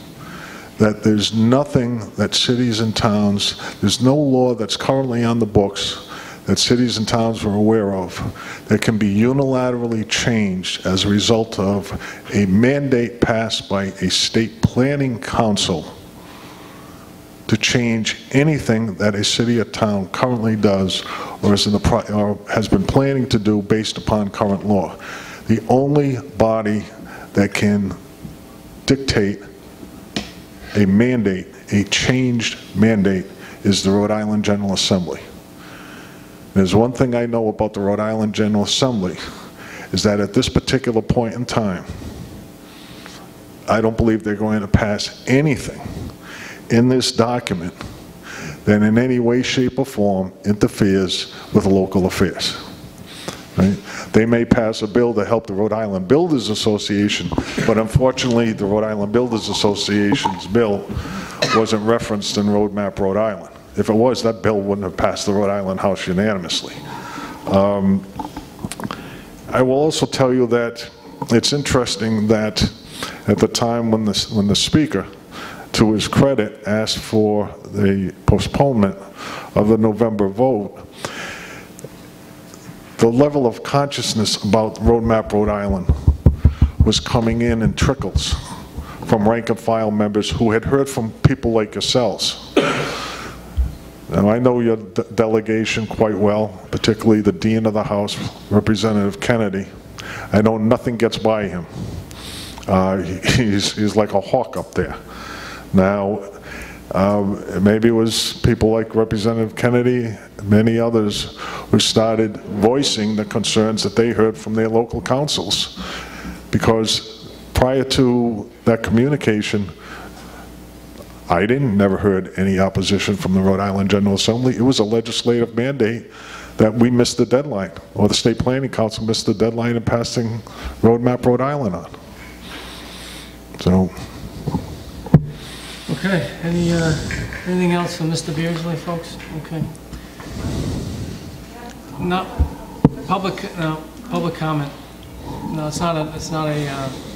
that there's nothing that cities and towns, there's no law that's currently on the books that cities and towns are aware of that can be unilaterally changed as a result of a mandate passed by a state planning council to change anything that a city or town currently does or has been planning to do based upon current law. The only body that can dictate a mandate, a changed mandate, is the Rhode Island General Assembly. There's one thing I know about the Rhode Island General Assembly, is that at this particular point in time, I don't believe they're going to pass anything in this document that in any way, shape, or form interferes with local affairs. Right? They may pass a bill to help the Rhode Island Builders Association, but unfortunately the Rhode Island Builders Association's bill wasn't referenced in Roadmap Rhode Island. If it was, that bill wouldn't have passed the Rhode Island House unanimously. I will also tell you that it's interesting that at the time when the speaker, to his credit, asked for the postponement of the November vote, the level of consciousness about Roadmap Rhode Island was coming in trickles from rank and file members who had heard from people like yourselves. Now, I know your delegation quite well, particularly the Dean of the House, Representative Kennedy. I know nothing gets by him. He's like a hawk up there. Now, Maybe it was people like Representative Kennedy, many others, who started voicing the concerns that they heard from their local councils. Because prior to that communication, I never heard any opposition from the Rhode Island General Assembly. It was a legislative mandate that we missed the deadline, or the State Planning Council missed the deadline in passing Roadmap Rhode Island on. So. Okay, anything else from Mr. Beardsley, folks? Okay. No, public comment. No, it's not a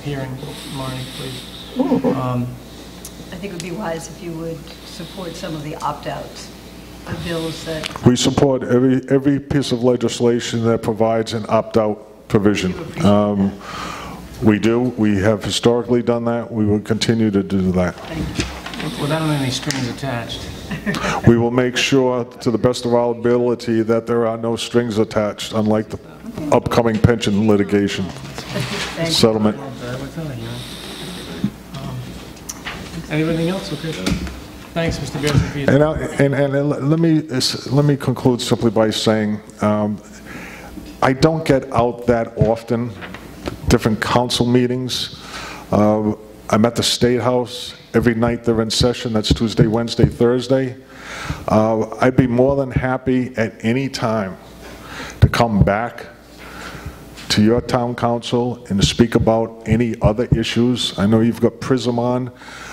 hearing, Marnie, please. I think it would be wise if you would support some of the opt-outs of bills that... We support every piece of legislation that provides an opt-out provision. We do. We have historically done that. We will continue to do that. Without any strings attached. We will make sure, to the best of our ability, that there are no strings attached, unlike the upcoming pension litigation settlement. Anything else? Okay. Thanks, Mr. Beardsley. And let me conclude simply by saying, I don't get out that often, different council meetings. I'm at the State House every night they're in session. That's Tuesday, Wednesday, Thursday. I'd be more than happy at any time to come back to your town council and to speak about any other issues. I know you've got PRISM on.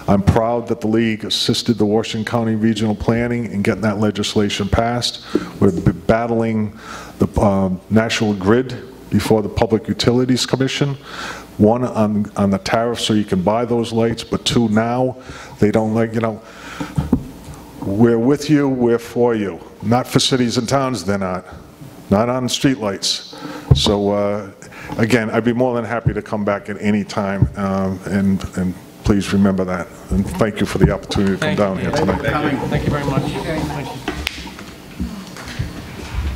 I'm proud that the League assisted the Washington County Regional Planning in getting that legislation passed. We've been battling the National Grid before the Public Utilities Commission. One, on the tariff so you can buy those lights, but two, now they don't like, you know, we're with you, we're for you. Not for cities and towns, they're not. Not on street lights. So again, I'd be more than happy to come back at any time, and please remember that. And thank you for the opportunity to come down here tonight. Thank you very much. Thank you.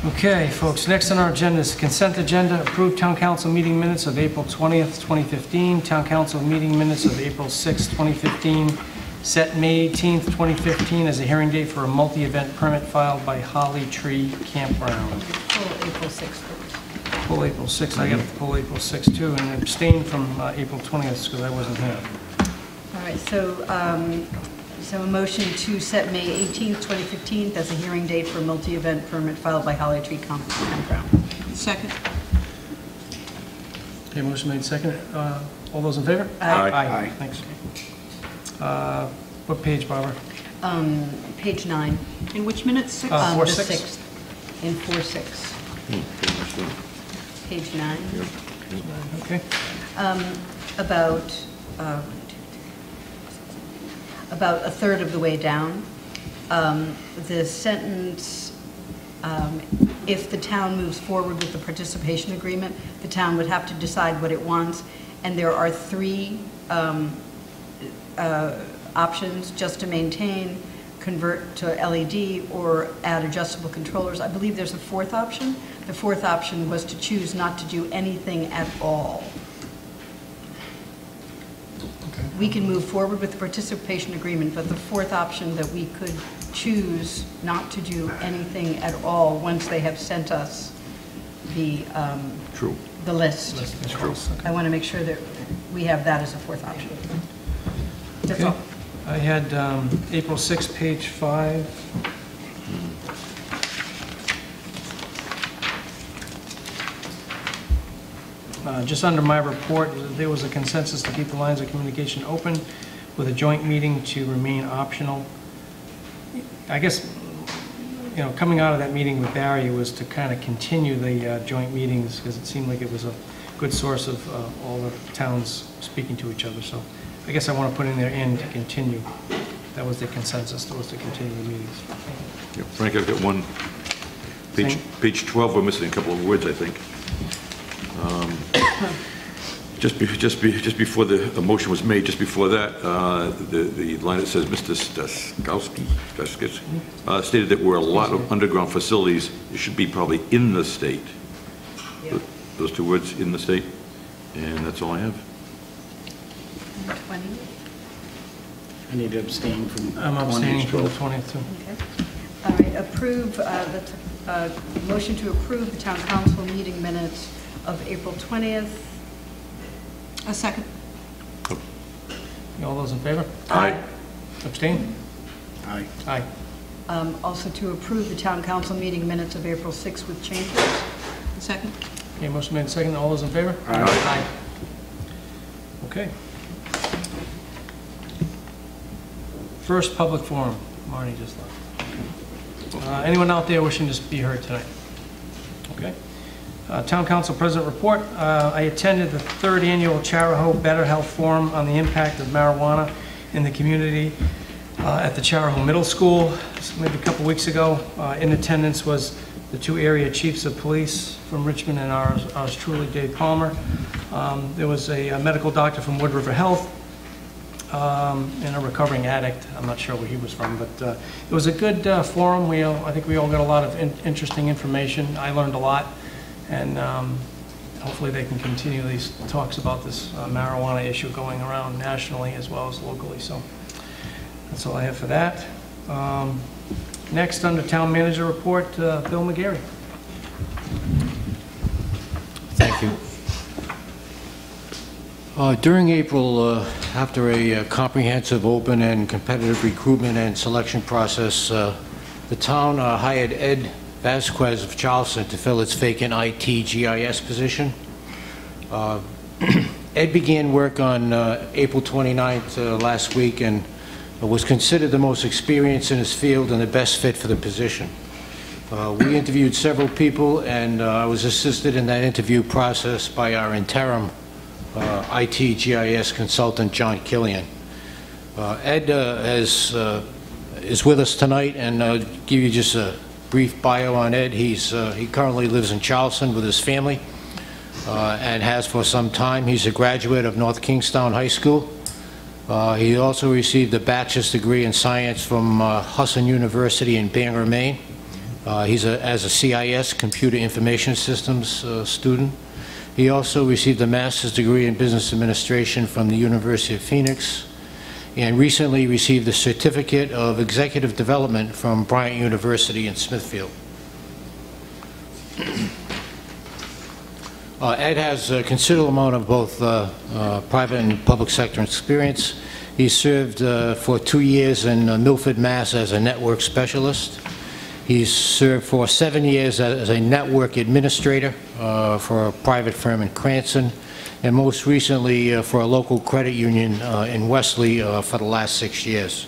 Okay, folks, next on our agenda is consent agenda. Approved town council meeting minutes of April 20th, 2015. Town council meeting minutes of April 6th, 2015. Set May 18th, 2015 as a hearing date for a multi-event permit filed by Holly Tree Campground. Pull April 6th. Pull April 6th. I got to pull April 6th too, and abstain from April 20th because I wasn't here. All right, so a motion to set May 18th, 2015 as a hearing date for a multi-event permit filed by Holly Tree Campground. Second. Okay, motion made second. All those in favor? Aye. Aye. Thanks. What page, Barbara? Page 9. In which minutes? 6? The 4-6? 6th. In 4-6. Page 9. Okay. About a third of the way down, the sentence, if the town moves forward with the participation agreement, the town would have to decide what it wants, and there are 3 options: just to maintain, convert to LED, or add adjustable controllers. I believe there's a 4th option. The 4th option was to choose not to do anything at all. We can move forward with the participation agreement, but the 4th option that we could choose not to do anything at all once they have sent us the the list. I want to make sure that we have that as a 4th option. That's all. I had April 6th, page 5. Just under my report, there was a consensus to keep the lines of communication open with a joint meeting to remain optional. I guess, you know, coming out of that meeting with Barry was to kind of continue the joint meetings because it seemed like it was a good source of all the towns speaking to each other. So I guess I want to put in there and to continue. That was the consensus, that was to continue the meetings. Yeah, Frank, I've got one. Page 12, we're missing a couple of words, I think. Just before the motion was made, just before that, the line that says Mr. Staskowski stated that where a lot of underground facilities, it should be probably in the state. Yep. Those 2 words, in the state, and that's all I have. 20. I need to abstain from. I'm abstaining from the 20th, too. Okay. All right, approve, motion to approve the town council meeting minutes of April 20th. A second. All those in favor? Aye. Abstain? Aye. Aye. Also to approve the town council meeting minutes of April 6th with changes. A second. Okay, motion made second. All those in favor? Aye. Okay. First public forum. Marty just left. Anyone out there wishing to be heard tonight? Okay. Town Council President Report. I attended the third annual Charahoe Better Health Forum on the impact of marijuana in the community at the Charahoe Middle School, maybe a couple weeks ago. In attendance was the two area chiefs of police from Richmond and ours truly, Dave Palmer. There was a medical doctor from Wood River Health and a recovering addict. I'm not sure where he was from, but it was a good forum. I think we all got a lot of interesting information. I learned a lot, and hopefully they can continue these talks about this marijuana issue going around nationally as well as locally. So that's all I have for that. Next, under Town Manager Report, Bill McGarry. Thank you. During April, after a comprehensive, open, and competitive recruitment and selection process, the town hired Ed Vasquez of Charleston to fill its vacant IT GIS position. Ed began work on April 29th last week and was considered the most experienced in his field and the best fit for the position. We interviewed several people, and I was assisted in that interview process by our interim IT GIS consultant, John Killian. Ed is with us tonight, and I'll give you just a brief bio on Ed. He currently lives in Charleston with his family and has for some time. He's a graduate of North Kingstown High School. He also received a bachelor's degree in science from Husson University in Bangor, Maine. He's as a CIS, Computer Information Systems student. He also received a master's degree in business administration from the University of Phoenix, and recently received a certificate of executive development from Bryant University in Smithfield. Ed has a considerable amount of both private and public sector experience. He served for 2 years in Milford, Mass. As a network specialist. He's served for 7 years as a network administrator for a private firm in Cranston, and most recently for a local credit union in Wesley for the last 6 years.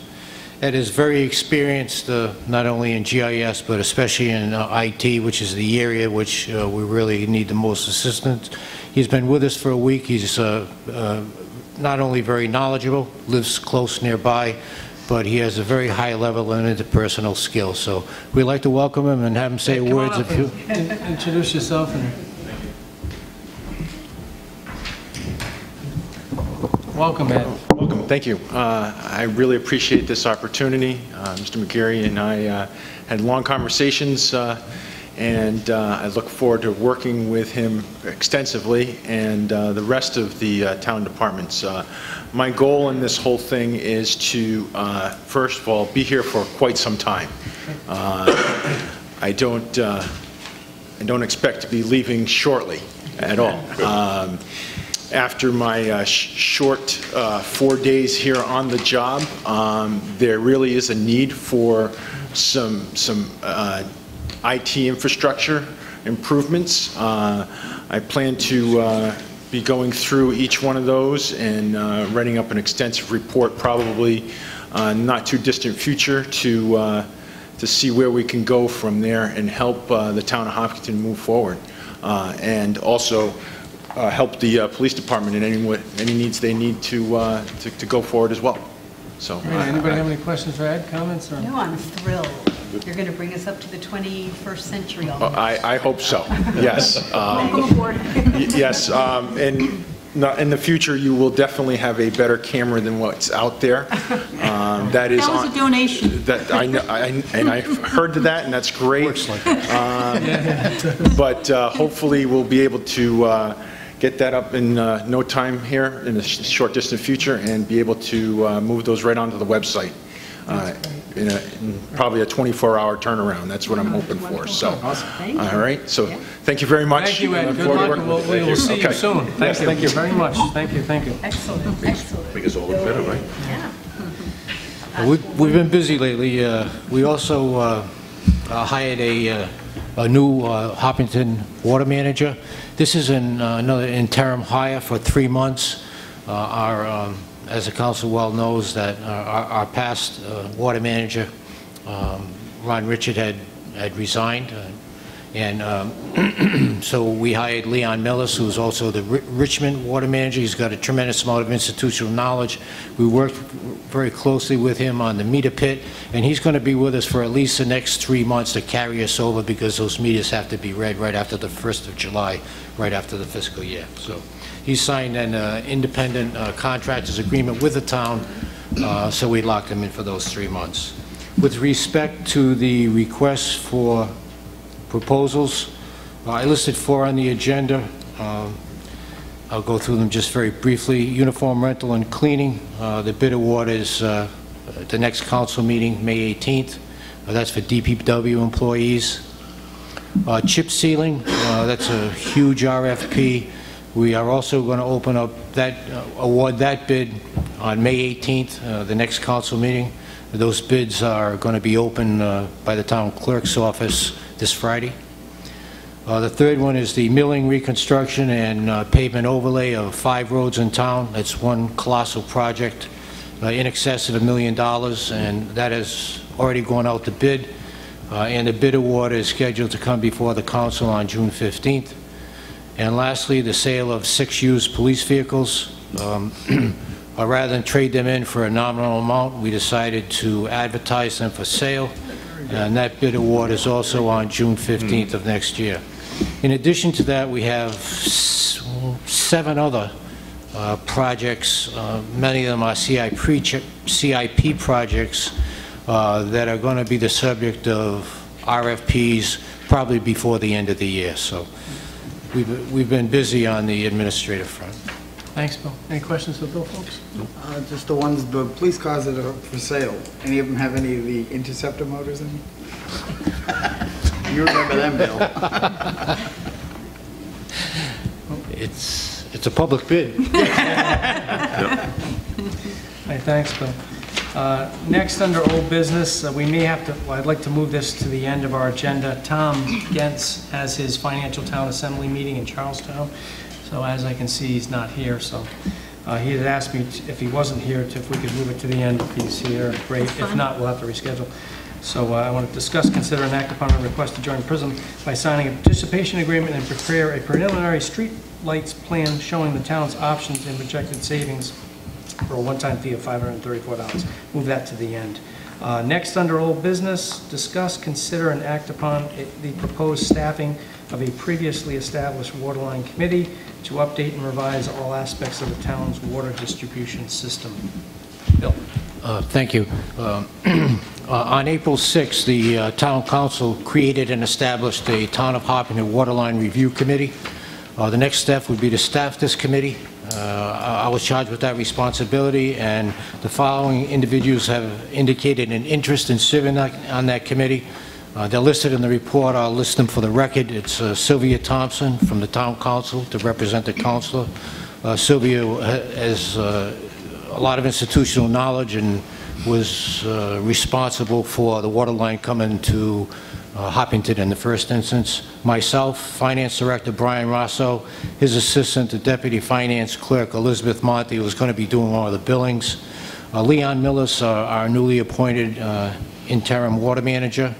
Ed is very experienced not only in GIS but especially in IT, which is the area which we really need the most assistance. He's been with us for a week. He's not only very knowledgeable, lives close nearby, but he has a very high level of interpersonal skills. So we'd like to welcome him and have him say words of few. Introduce yourself. Welcome, Ed. Welcome, thank you. I really appreciate this opportunity. Mr. McGarry and I had long conversations, and I look forward to working with him extensively and the rest of the town departments. My goal in this whole thing is to, first of all, be here for quite some time. I don't expect to be leaving shortly at all. After my short 4 days here on the job, there really is a need for some IT infrastructure improvements. I plan to be going through each one of those and writing up an extensive report, probably not too distant future, to see where we can go from there and help the town of Hopkinton move forward, and also help the police department in any needs they need to go forward as well. So, anybody have any questions for Ed? Comments? Or? No, I'm thrilled. You're going to bring us up to the 21st century almost. I hope so. Yes. Welcome aboard. Yes, and in the future, you will definitely have a better camera than what's out there. That is That was a donation. That I know, and I've heard that, and that's great. But hopefully, we'll be able to get that up in no time here in the short distant future and be able to move those right onto the website in probably a 24-hour turnaround. That's what I'm hoping for. So, all right. So, thank you very much. Thank you, Ed. Good luck, and we will see you soon. Thank you very much. Thank you. Excellent, excellent. Make us all look better, right? Yeah. We've been busy lately. We also hired a new Hopkinton water manager. This is another interim hire for 3 months. As the council well knows, that our past water manager, Ron Richard, had resigned. So we hired Leon Millis, who's also the Richmond water manager. He's got a tremendous amount of institutional knowledge. We worked very closely with him on the meter pit, and he's going to be with us for at least the next 3 months to carry us over, because those meters have to be read right after the 1st of July, right after the fiscal year. So he signed an independent contractor's agreement with the town, so we locked him in for those 3 months. With respect to the requests for proposals, I listed 4 on the agenda. I'll go through them just very briefly. Uniform rental and cleaning. The bid award is the next council meeting, May 18th. That's for DPW employees. Chip sealing, that's a huge RFP. We are also going to open up that, award that bid on May 18th, the next council meeting. Those bids are going to be open by the town clerk's office this Friday. The third one is the milling reconstruction and pavement overlay of 5 roads in town. That's one colossal project in excess of $1 million, and that has already gone out to bid. And the bid award is scheduled to come before the council on June 15th. And lastly, the sale of 6 used police vehicles. Rather than trade them in for a nominal amount, we decided to advertise them for sale, and that bid award is also on June 15th of next year. In addition to that, we have 7 other projects. Many of them are CIP projects that are going to be the subject of RFPs probably before the end of the year. So we've been busy on the administrative front. Thanks, Bill. Any questions for Bill, folks? Just the ones, the police cars that are for sale. Any of them have any of the interceptor motors in them? You remember them, Bill? It's a public bid. Hey, thanks, Bill. Next, under old business, we may have to, well, I'd like to move this to the end of our agenda. Tom Gentz has his Financial Town Assembly meeting in Charlestown. So as I can see, he's not here, so he had asked me if he wasn't here, if we could move it to the end. If he's here, great. If not, we'll have to reschedule. So I want to discuss, consider, and act upon a request to join PRISM by signing a participation agreement and prepare a preliminary street lights plan showing the town's options and projected savings for a one-time fee of $534. Move that to the end. Next, under old business, discuss, consider, and act upon the proposed staffing of a previously established waterline committee to update and revise all aspects of the town's water distribution system. Bill. Thank you. On April 6th, the Town Council created and established a Town of Hopkinton Waterline Review Committee. The next step would be to staff this committee. I was charged with that responsibility, and the following individuals have indicated an interest in serving on that committee. They're listed in the report. I'll list them for the record. It's Sylvia Thompson from the Town Council to represent the councilor. Sylvia has a lot of institutional knowledge and was responsible for the water line coming to Hopkinton in the first instance. Myself, Finance Director Brian Rosso, his assistant, the Deputy Finance Clerk Elizabeth Monti, who's going to be doing all the billings. Leon Millis, our newly appointed interim water manager.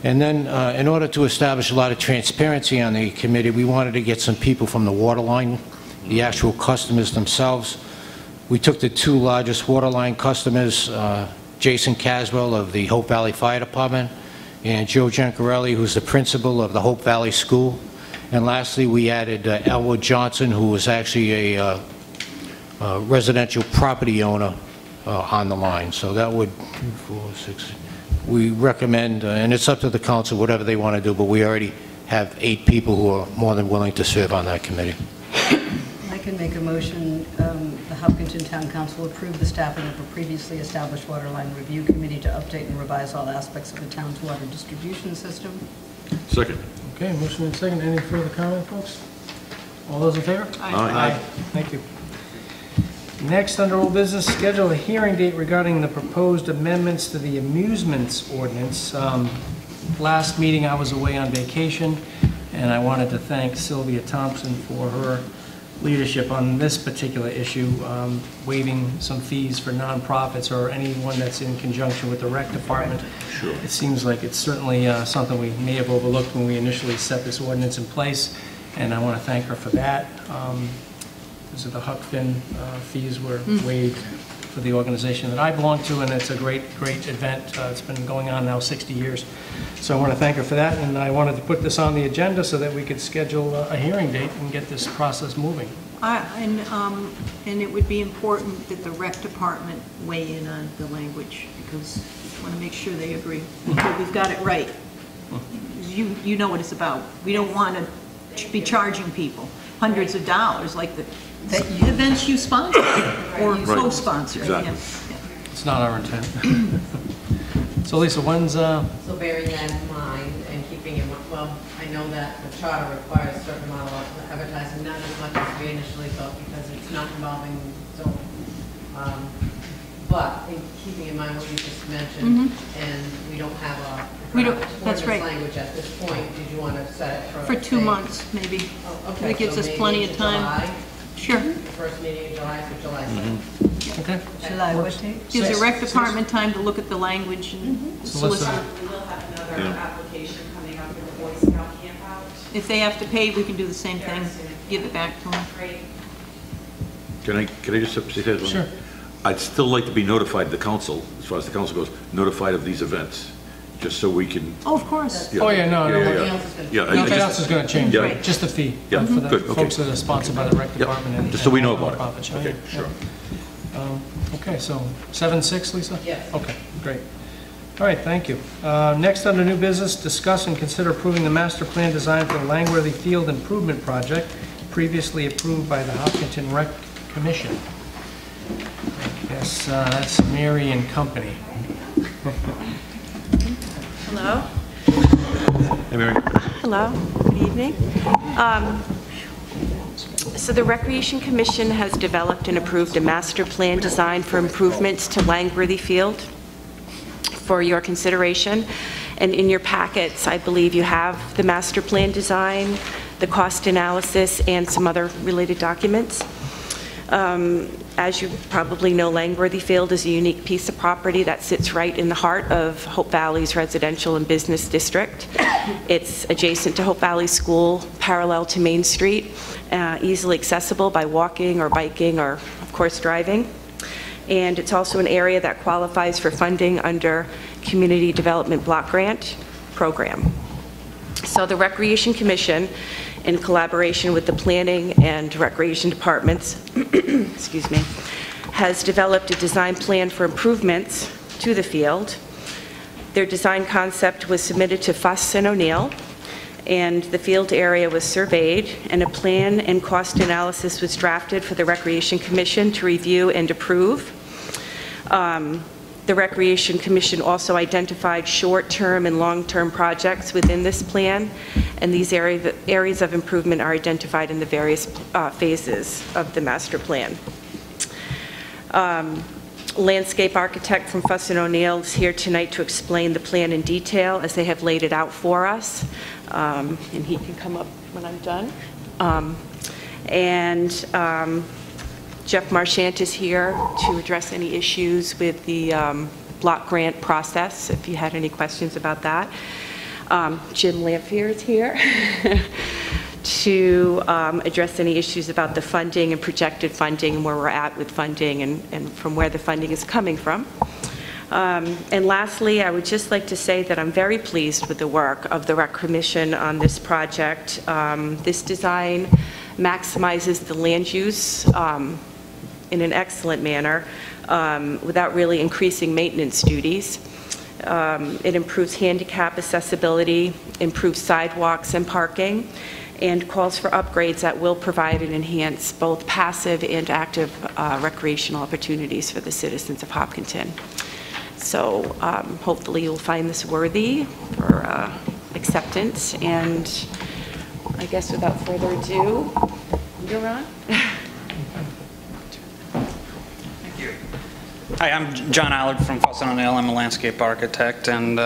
And then, in order to establish a lot of transparency on the committee, we wanted to get some people from the water line, the actual customers themselves. We took the 2 largest water line customers, Jason Caswell of the Hope Valley Fire Department, and Joe Giancarelli, who's the principal of the Hope Valley School. And lastly, we added Elwood Johnson, who was actually a residential property owner on the line. So that would, 2, 4, 6, we recommend, and it's up to the council, whatever they want to do, but we already have 8 people who are more than willing to serve on that committee. can make a motion, the Hopkinton Town Council approve the staffing of a previously established waterline review committee to update and revise all aspects of the town's water distribution system. Second. Okay, motion and second. Any further comment, folks? All those in favor? Aye. Thank you. Next, under old business, schedule a hearing date regarding the proposed amendments to the amusements ordinance. Last meeting, I was away on vacation, and I wanted to thank Sylvia Thompson for her leadership on this particular issue, waiving some fees for nonprofits or anyone that's in conjunction with the rec department. Sure. It seems like it's certainly something we may have overlooked when we initially set this ordinance in place, and I want to thank her for that. So the Huckfin fees were waived for the organization that I belong to, and it's a great event. It's been going on now 60 years. So I want to thank her for that, and I wanted to put this on the agenda so that we could schedule a hearing date and get this process moving. And it would be important that the rec department weigh in on the language, because I want to make sure they agree that we've got it right. You know what it's about. We don't want to be charging people hundreds of dollars like the events you sponsor or co-sponsor. Exactly. Yeah. It's not our intent. So Lisa, when's... So bearing that in mind and keeping in mind, well, I know that the charter requires a certain amount of advertising, not as much as we initially thought because it's not involving zoning. But in keeping in mind what you just mentioned, and we don't have a that's right. Language at this point, did you want to set it For 2 months, maybe. Oh, okay. That gives So us maybe plenty of in time. July? Sure. The first meeting in July, so July 7th. Okay. July what date? Gives the rec department time to look at the language and solicit. We will have another application coming up for the Boy Scout camp out. If they have to pay, we can do the same thing. Give it back to them. Great. Can I just say something? Sure. I'd still like to be notified, the council, as far as the council goes, notified of these events, just so we can... Oh, of course. Oh, yeah, no. Nothing else is going to change, Yeah. right? Just the fee Yeah, for the good, okay. folks that are sponsored by the rec department. And Just so we know about nonprofits, it. right? Okay, sure. Okay, so 7-6, Lisa? Yes. Okay, great. All right, thank you. Next, under new business, discuss and consider approving the master plan design for the Langworthy Field Improvement Project, previously approved by the Hopkinton Rec Commission. I guess that's Mary and company. Hello. Hey, Mary. Hello. Good evening. So the Recreation Commission has developed and approved a master plan design for improvements to Langworthy Field for your consideration. And in your packets, I believe you have the master plan design, the cost analysis, and some other related documents. As you probably know, Langworthy Field is a unique piece of property that sits right in the heart of Hope Valley's residential and business district. It's adjacent to Hope Valley School, parallel to Main Street, easily accessible by walking or biking or, of course, driving. And it's also an area that qualifies for funding under Community Development Block Grant Program. So the Recreation Commission, in collaboration with the Planning and Recreation Departments, excuse me, has developed a design plan for improvements to the field. Their design concept was submitted to Fuss and O'Neill, and the field area was surveyed, and a plan and cost analysis was drafted for the Recreation Commission to review and approve. The Recreation Commission also identified short-term and long-term projects within this plan, and these areas of improvement are identified in the various phases of the master plan. Landscape architect from Fuss and O'Neill is here tonight to explain the plan in detail as they have laid it out for us, and he can come up when I'm done. Jeff Marchant is here to address any issues with the block grant process, if you had any questions about that. Jim Lamphere is here to address any issues about the funding and projected funding and where we're at with funding and from where the funding is coming from. And lastly, I would just like to say that I'm very pleased with the work of the Rec Commission on this project. This design maximizes the land use in an excellent manner without really increasing maintenance duties. It improves handicap accessibility, improves sidewalks and parking, and calls for upgrades that will provide and enhance both passive and active recreational opportunities for the citizens of Hopkinton. So hopefully you'll find this worthy for acceptance, and I guess without further ado, you're on. Thank you. Hi, I'm John Allard from Fussin O'Neill. I'm a landscape architect, and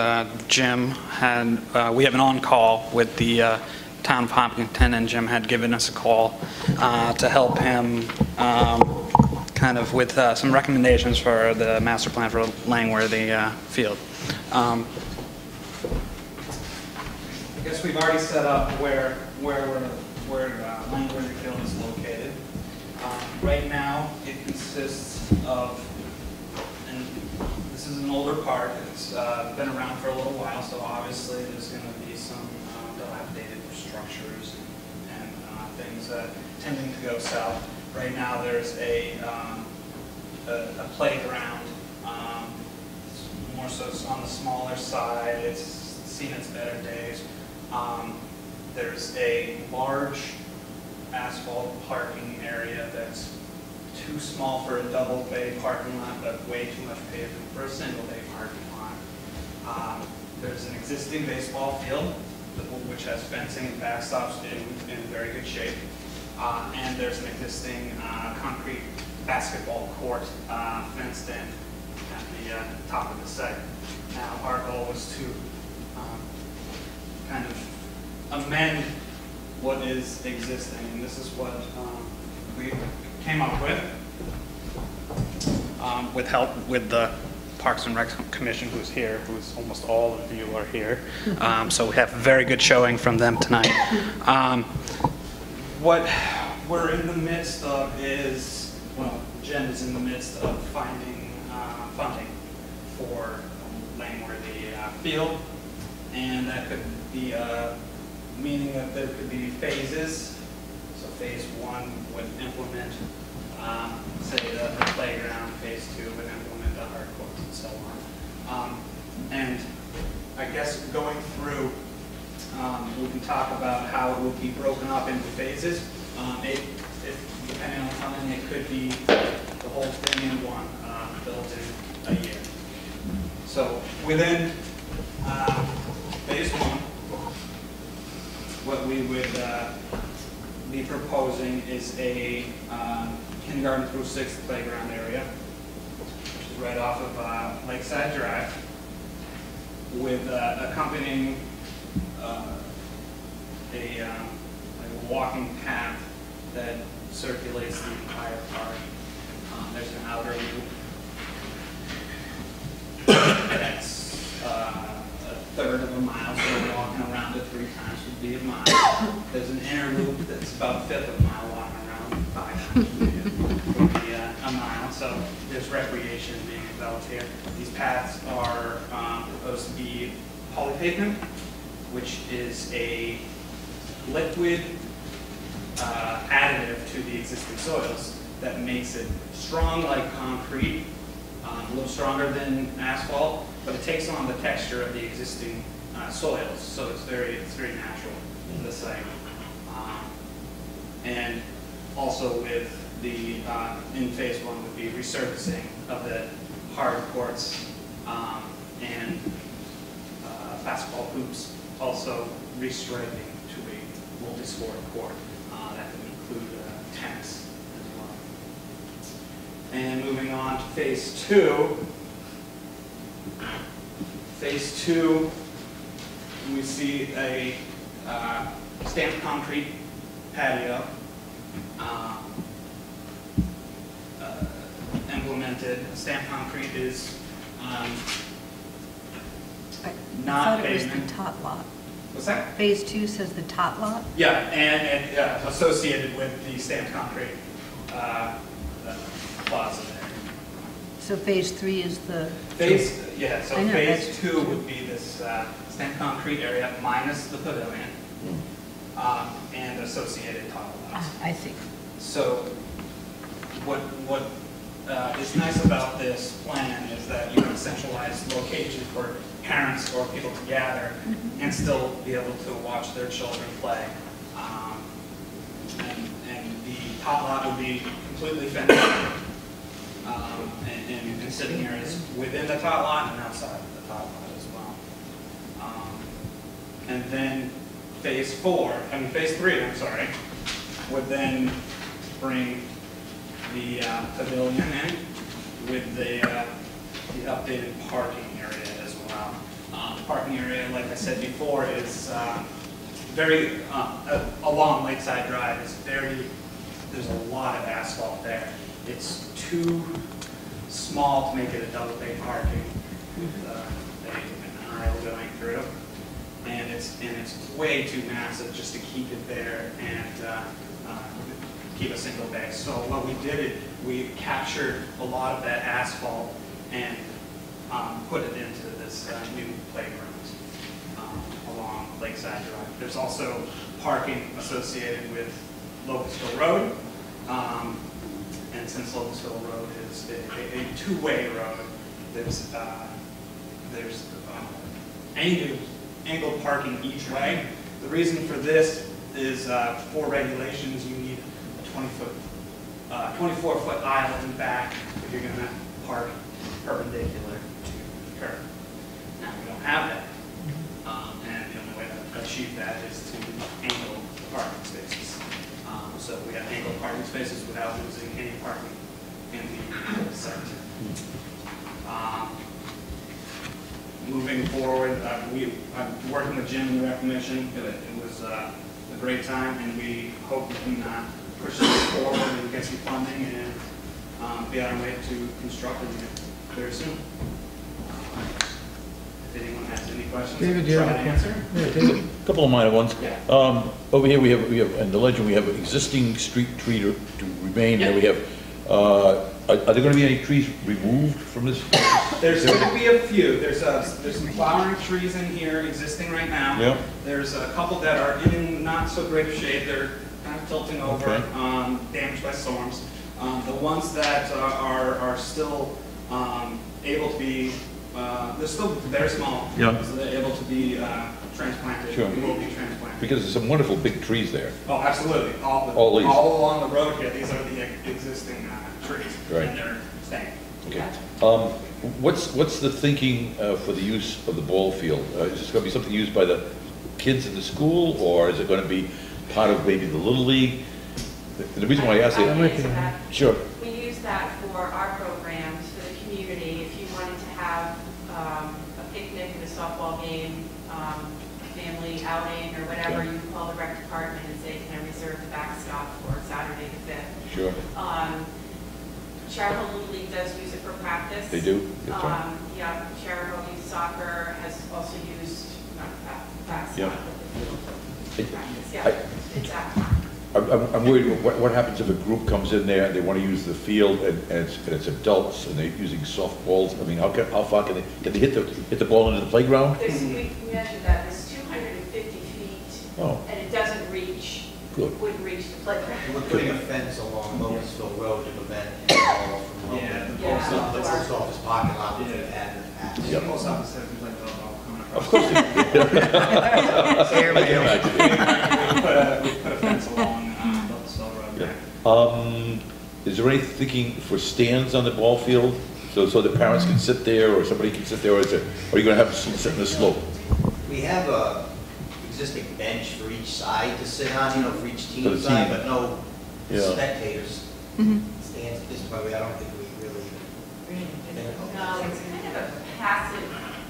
Jim had, we have an on-call with the town of Hopkinton, and Jim had given us a call to help him kind of with some recommendations for the master plan for Langworthy Field. I guess we've already set up where Langworthy Field is located. Right now, it consists of, and this is an older park. It's been around for a little while, so obviously there's going to be some dilapidated structures and things tending to go south. Right now, there's a playground. More so on the smaller side. It's seen its better days. There's a large asphalt parking area that's too small for a double bay parking lot, but way too much pavement for a single bay parking lot. There's an existing baseball field, which has fencing and backstops in very good shape. And there's an existing concrete basketball court fenced in at the top of the site. Now, our goal was to kind of amend what is existing, and this is what we came up with help with the Parks and Rec Commission, who's here, who's almost all of you are here. So we have a very good showing from them tonight. What we're in the midst of is, well, Jen is in the midst of finding funding for Langworthy Field, and that could be meaning that there could be phases. So phase 1 would implement, say, the playground. Phase 2 would implement the hard courts and so on. And I guess going through, we can talk about how it would be broken up into phases. Depending on funding, it could be the whole thing in one, built in a year. So within phase 1, what we would be proposing is a kindergarten through 6th playground area, which is right off of Lakeside Drive, with accompanying a walking path that circulates the entire park. There's an outer loop that's a third of a mile, so walking around it 3 times would be a mile. There's an inner loop that's about a fifth of a mile, walking around 5 times would be a mile. So there's recreation being developed here. These paths are proposed to be polypavement, which is a liquid additive to the existing soils that makes it strong like concrete, a little stronger than asphalt, but it takes on the texture of the existing soils, so it's very natural in the site. And also with the, in phase 1 would be resurfacing of the hard courts and basketball hoops, also restriping to a multi-sport court. That could include tennis as well. And moving on to phase 2. Phase 2, we see a stamped concrete patio implemented. Stamped concrete is not pavement. I thought it was pavement. the tot lot. What's that? Phase 2 says the tot lot? Yeah, and associated with the stamped concrete plaza there. So phase 3 is the... Yeah, so I know, phase that's 2 would be this stamped concrete area minus the pavilion and associated tot lots. I see. So what is nice about this plan is that you have a centralized location for parents or people to gather and still be able to watch their children play. And the top lot will be completely fenced in. And sitting areas within the tot lot and outside of the tot lot as well. And then phase 3, I'm sorry, would then bring the pavilion in with the updated parking area as well. Parking area, like I said before, is very, along Lakeside Drive, there's a lot of asphalt there. It's too small to make it a double bay parking with an aisle going through. And it's way too massive just to keep it there and keep a single bay. So what we did is we captured a lot of that asphalt and put it into this new playground along Lakeside Drive. There's also parking associated with Locust Hill Road. And since Locust Hill Road is a two-way road, there's angled parking each way. The reason for this is for regulations, you need a 24-foot aisle in the back if you're going to park perpendicular to the curb. Now we don't have that, and the only way to achieve that is to angle the parking spaces. So we have angled parking spaces without losing any parking in the site. Moving forward, I'm working with Jim in the Rec Commission. It was a great time, and we hope we can push this forward and get some funding and be on our way to constructing it very soon. If anyone has any questions, David, I'll try to answer. Yeah, David. A couple of minor ones. Yeah. Over here we have in the legend we have existing street tree to remain. Yeah. And we have. Are there going to be any trees removed from this? There's going to be a few. There's some flowering trees in here existing right now. Yeah. There's a couple that are in not so great shape. They're kind of tilting over, Okay. damaged by storms. The ones that are still able to be, they're still very small. Yeah. So they're able to be transplanted. Sure. Will be transplanted. Because there's some wonderful big trees there. Oh, absolutely. All these. All along the road here, these are the existing trees. Right. And they're staying. Okay. What's the thinking for the use of the ball field? Is this going to be something used by the kids in the school, or is it going to be part of maybe the Little League? The reason why I ask it. Sure. We use that for our programs for the community. If you wanted to have a picnic and a softball game, a family outing or whatever, Okay. you can call the rec department and say, can I reserve the backstop for Saturday the 5th? Sure. Chariho Little League does use it for practice. They do? That's right. Yeah, Chariho Youth Soccer has also used, not backstop, Yeah. but the practice. Yeah, I- exactly. I'm worried, what happens if a group comes in there and they want to use the field and it's adults and they're using softballs? I mean, how far can they hit the ball into the playground? We measured that, there's 250 feet, Oh. and it doesn't reach, Good. wouldn't reach the playground. We're putting a fence along Locustville Road to prevent any ball from rolling. Yeah, the Yeah. The post office parking lot, we Yeah. add the patch. The post office has been like, coming across. Of course. There we go. We put a fence along Locustville Road there. Is there any thinking for stands on the ball field? So the parents can sit there or somebody can sit there, or are you going to have them sit in the slope? We have a existing bench for each side to sit on, for each For team the side, team. but no Yeah. spectators. Stands at this point, I don't think we really. No, it's kind of a passive,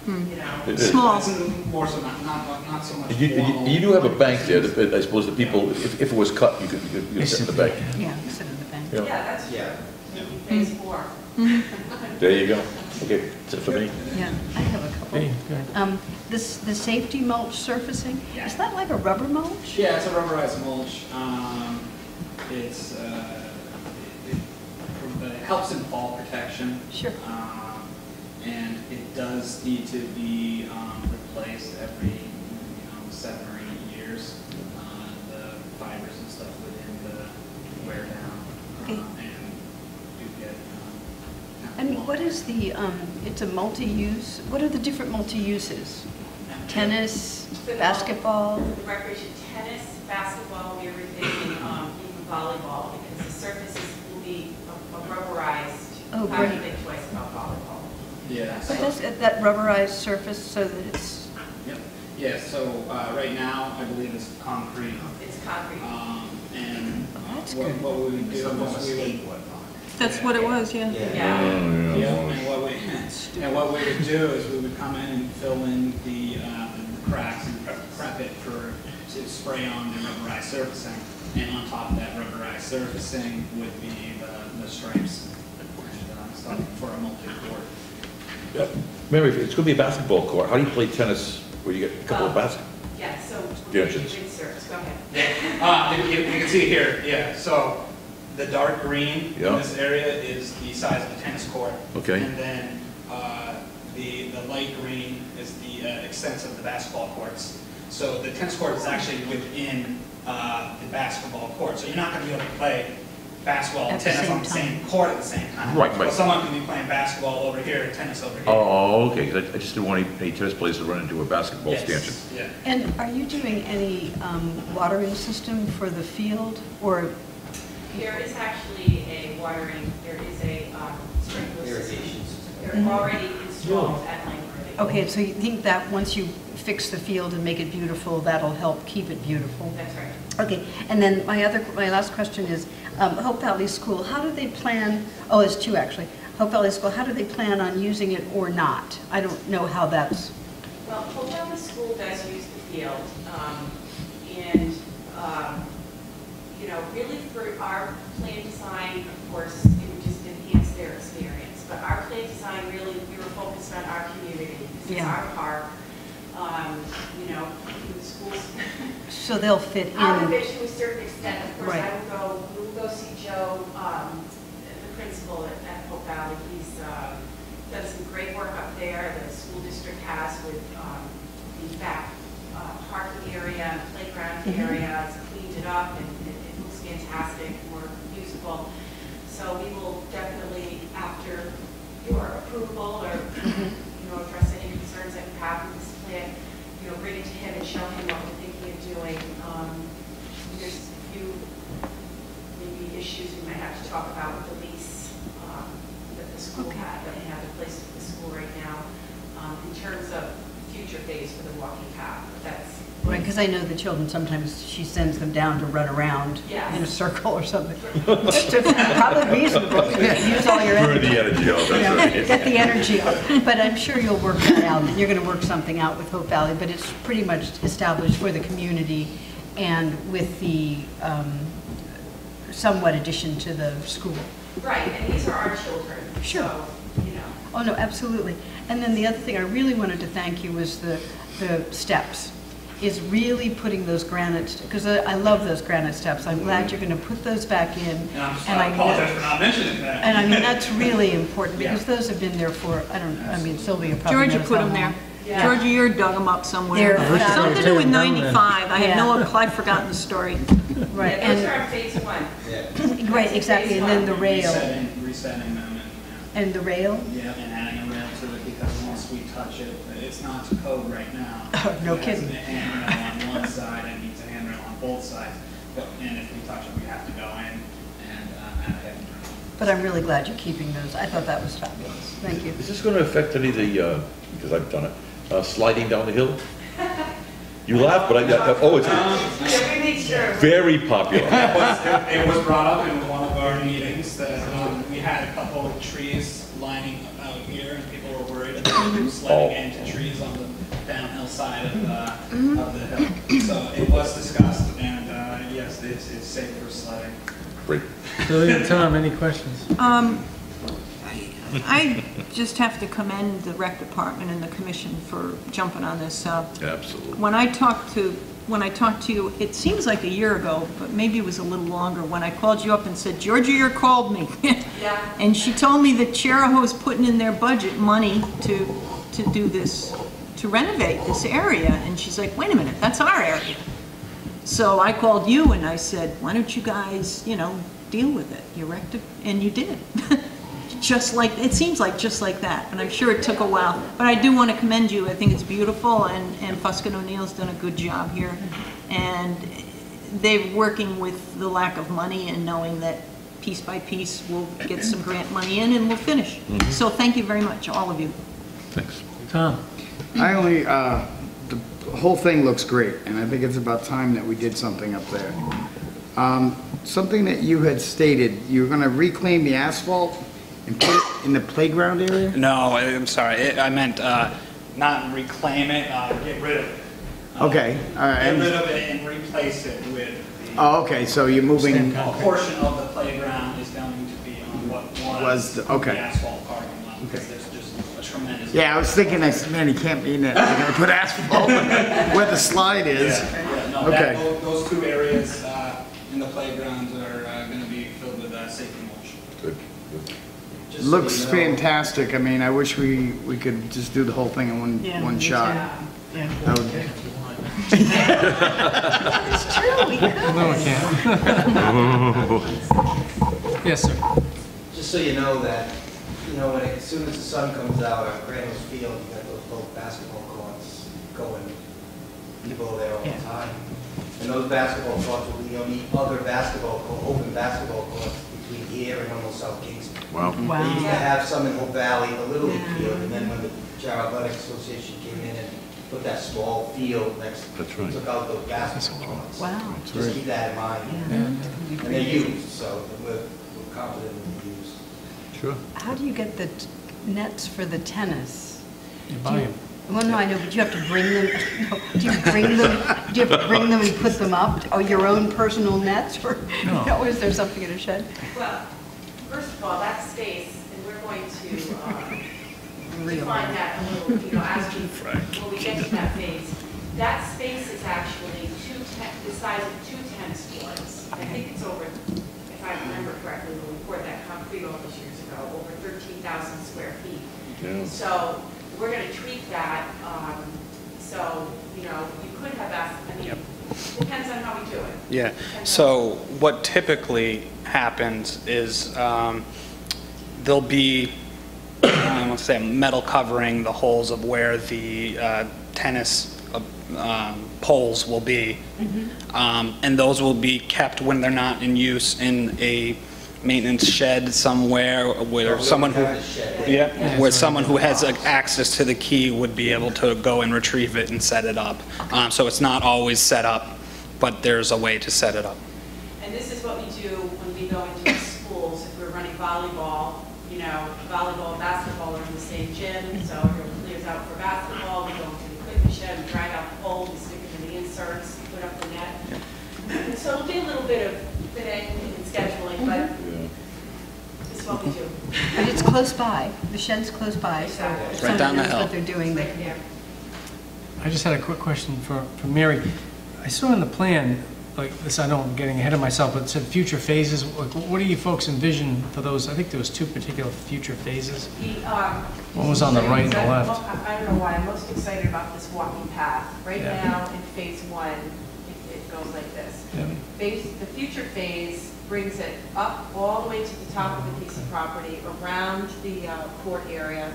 you know. It is. Small. It's more so not so much. You do have a bank there, that I suppose the people, if it was cut, you could sit in the bank. Yeah, sit in the bank. Yeah. Yeah, that's Yeah. phase 4. There you go. Okay, that's it for me. Yeah, I have a couple. Hey, go ahead. The safety mulch surfacing, Yeah. is that like a rubber mulch? Yeah, it's a rubberized mulch. It helps in fall protection. Sure. And it does need to be replaced every 7 or 8 years. The fibers and stuff within the wear down Okay. and do get. And what is the, it's a multi-use, what are the different multi-uses? Tennis, basketball? Recreation, tennis, basketball, we were thinking, volleyball because the surfaces will be a rubberized. Oh, How do you great. think twice about volleyball? Yeah. But that's that rubberized surface so that it's, Yep. Yeah, so right now, I believe it's concrete. It's concrete. And that's what good. what we would do is we would... That's what it was, yeah. Yeah. Yeah, and what we would do is we would come in and fill in the cracks and prep it to spray on the rubberized surfacing. And on top of that rubberized surfacing would be the stripes and stuff for a multi-court. Yep. Mary, if it's going to be a basketball court, how do you play tennis where you get a couple of baskets? Yeah, so Stanchions. inserts, go ahead. You can see here, yeah, so the dark green in Yeah. this area is the size of the tennis court. Okay. And then the light green is the extent of the basketball courts. So the tennis court is actually within the basketball court. So you're not going to be able to play basketball and At the tennis same on the same court at the same time. Right. So someone can be playing basketball over here and tennis over here. Oh, okay, 'cause I just didn't want any tennis players to run into a basketball Yes, stanchion. yeah. and are you doing any watering system for the field or? There is actually a watering, there is a sprinkler system. Irrigation system. They're already installed at Langworthy. Okay, so you think that once you fix the field and make it beautiful, that'll help keep it beautiful? That's right. Okay, and then my last question is, Hope Valley School, how do they plan, oh, there's two actually. Hope Valley School, how do they plan on using it or not? I don't know how that's, Well, Hope Valley School does use the field, and, you know, really for our plan design, of course, it would just enhance their experience. But our plan design, really, we were focused on our community. This is Yeah. our park, you know, the schools. so they'll fit Out of in? it to a certain extent, of course, Right. we will go see Joe, the principal at Hope Valley. He's done some great work up there, the school district has with the back parking area, and playground area. It's cleaned it up and it looks fantastic, more usable. So we will definitely, after your approval or, you know, address any concerns that you have with this plan, you know, bring it to him and show him what we're thinking of doing. There's a few maybe issues we might have to talk about with the lease that the school had, that we have in place with the school right now, in terms of future phase for the walking path. But that's Right, because I know the children, sometimes she sends them down to run around Yes. in a circle or something. Probably reasonable, use all your Burn energy. the energy out, You know, that's right. get the energy out. But I'm sure you'll work that out, and you're going to work something out with Hope Valley, but it's pretty much established for the community and with the somewhat addition to the school. right, and these are our children. Sure. So, you know. Oh, no, absolutely. And then the other thing I really wanted to thank you was the steps, is really putting those granite, because I love those granite steps. I'm glad you're going to put those back in. And I apologize for not mentioning that. And I mean, that's really important, because Yeah. those have been there for, I mean, Sylvia probably knows Georgia put how them there. long. Yeah. Georgia, you dug them up somewhere. They're fabulous. Something to do with 95. I have Yeah. I've forgotten the story. Right, Yeah, those are and, our phase one. right, exactly, and then the rail, Resetting them and the rail? yeah, and adding a rail to it because once we touch it, it's not to code right now. Oh, no It has kidding. a handrail on one side and needs a handrail on both sides. And if we touch it, we have to go in and add a handrail. But I'm really glad you're keeping those. I thought that was fabulous. Thank you. Is this going to affect any of the, because I've done it, sliding down the hill? You laugh, but it's Yeah, we made sure. very popular. It was brought up in one of our meetings that we had a couple of trees lining out here and people were worried about sledding into trees on the downhill side of the hill. So it was discussed and yes, it's safe for sledding. Great. Sylvia, Tom, any questions? I just have to commend the rec department and the commission for jumping on this. Absolutely. When I talked to you, it seems like a year ago, but maybe it was a little longer, when I called you up and said, Georgia, you called me. Yeah. And she told me that Cheraho's putting in their budget money to do this, to renovate this area. And she's like, wait a minute, that's our area. So I called you and I said, why don't you guys, you know, deal with it? And you did. Just like, it seems like just like that, but I'm sure it took a while. But I do want to commend you. I think it's beautiful, and Fuskin O'Neill's done a good job here. And they're working with the lack of money and knowing that piece by piece we'll get some grant money in and we'll finish. So thank you very much, all of you. Thanks. Tom? The whole thing looks great, and I think it's about time that we did something up there. Something that you had stated, you were gonna reclaim the asphalt and put it in the playground area? No, I'm sorry, I meant not reclaim it, get rid of it. Okay, all right. Get rid of it and replace it with the... Oh, okay, so you're moving, A portion of the playground is going to be on what was the okay. asphalt parking lot, because there's just a tremendous... yeah, I was thinking, I said, man, he can't be in there, they're gonna put asphalt where the slide is. Yeah, no, Okay. those two areas in the playgrounds are going to be filled with safety mulch. Good. Just so Looks you know. fantastic. I mean, I wish we could just do the whole thing in one shot. That would- It's true, we could. No, I can't. Yes, sir. Just so you know that, when as soon as the sun comes out on Granville's Field, you got those little basketball courts going. People are there all the time. And those basketball courts will be the only other open basketball courts between here and almost South Kingston. Wow. They used to have some in Hope Valley, the Little League field, and then when the Child Athletic Association came in and put that small field next, That's right. took out those basketball courts. Wow. Just keep that in mind. And they're used, so we're confident they'll be used. Sure. How do you get the nets for the tennis? You buy them. Well, no, I know, but you have to bring them, no, do you bring them, do you have to bring them and put them up? Or your own personal nets, or, No. is there something in a shed? Well, first of all, that space, and we're going to Real. define that a little, as when we get to that phase. That space is actually the size of 2 tennis courts. I think it's over, if I remember correctly, when we poured that concrete all those years ago, over 13,000 square feet. Yeah. So we're going to tweak that, so, you could have asked, depends on how we do it. Yeah, so what typically happens is there'll be, I want to say, metal covering the holes of where the tennis poles will be. And those will be kept when they're not in use in a maintenance shed somewhere where someone who, where someone who has access to the key would be able to go and retrieve it and set it up. So it's not always set up, but there's a way to set it up. And this is what we do when we go into schools. If we're running volleyball, volleyball and basketball are in the same gym, so everyone clears out for basketball, we go into the equipment shed, we drag out the pole, we stick it in the inserts, put up the net. And so it'll be a little bit of fitting and scheduling, but this is what we do. But it's close by, the shed's close by, so if Right down someone the knows hill. what they're doing, they can. Yeah. I just had a quick question for Mary. I saw in the plan, like this, I know I'm getting ahead of myself, but it said future phases. Like, what do you folks envision for those? I think there was 2 particular future phases. One was on the right and the left. I don't know why, I'm most excited about this walking path. Right Yeah. now, in phase 1, it goes like this. The future phase brings it up all the way to the top of the piece of property, around the court area,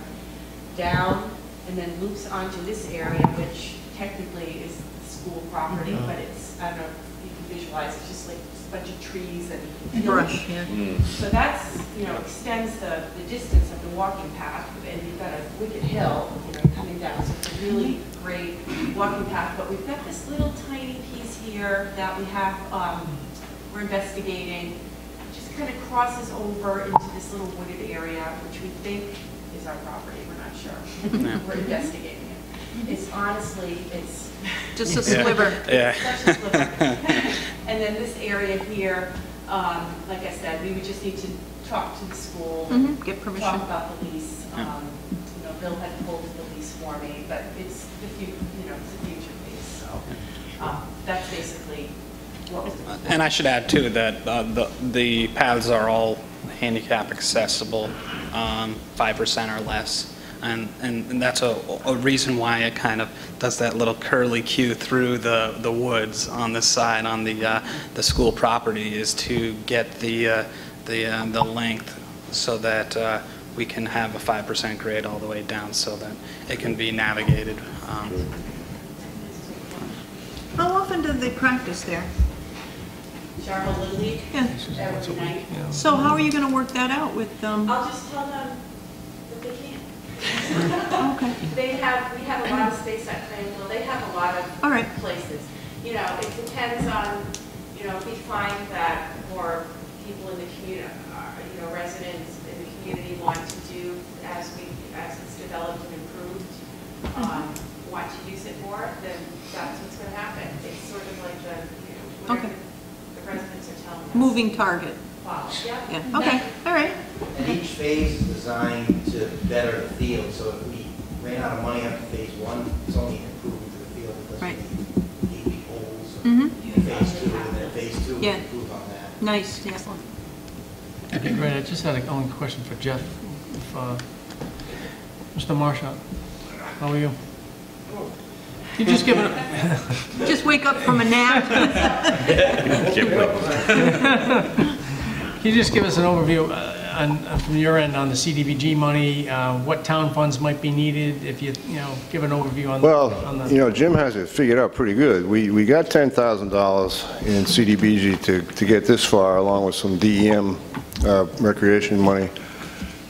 down, and then loops onto this area, which technically is school property, but it's, I don't know if you can visualize, it's just like a bunch of trees and Brush, yeah. so that's, extends the distance of the walking path, and you've got a wicked hill, coming down, so it's a really great walking path. But we've got this little tiny piece here that we have, we're investigating, just kind of crosses over into this little wooded area, which we think is our property, we're not sure. We're investigating it. It's honestly, it's Just a sliver. Yeah. such a sliver. And then this area here, like I said, we would just need to talk to the school, Get permission. talk about the lease. Bill had pulled the lease for me, but it's the future lease, so that's basically what was. And I should add too that the paths are all handicap accessible, 5% or less. And that's a reason why it kind of does that little curly Q through the woods on this side on the school property, is to get the length so that we can have a 5% grade all the way down so that it can be navigated. How often do they practice there? Cheryl Lindley, Yeah. every night. So how are you going to work that out with them? I'll just tell them that they can't. Okay. We have a lot of space at Cranwell, they have a lot of All right. places. You know, it depends on, you know, if we find that more people in the community, you know, residents in the community want to do as it's developed and improved, want to use it more, then that's what's going to happen. It's sort of like the, you know, whatever Okay. the residents are telling us. Moving target. Wow, yeah. Yeah. Okay. All right. And each phase is designed to better the field, so if we ran out of money after phase one, it's only an improvement to the field because Right. we need 8 holes Mhm. in phase two, and then phase two will Yeah. improve on that. Nice. Yeah. Okay, great. I just had a only question for Jeff. If, Mr. Marshall, how are you? You just give it. Just wake up from a nap. Can you just give us an overview from your end on the CDBG money, what town funds might be needed, if you give an overview on Well, the... Jim has it figured out pretty good. We got $10,000 in CDBG to get this far, along with some DEM recreation money.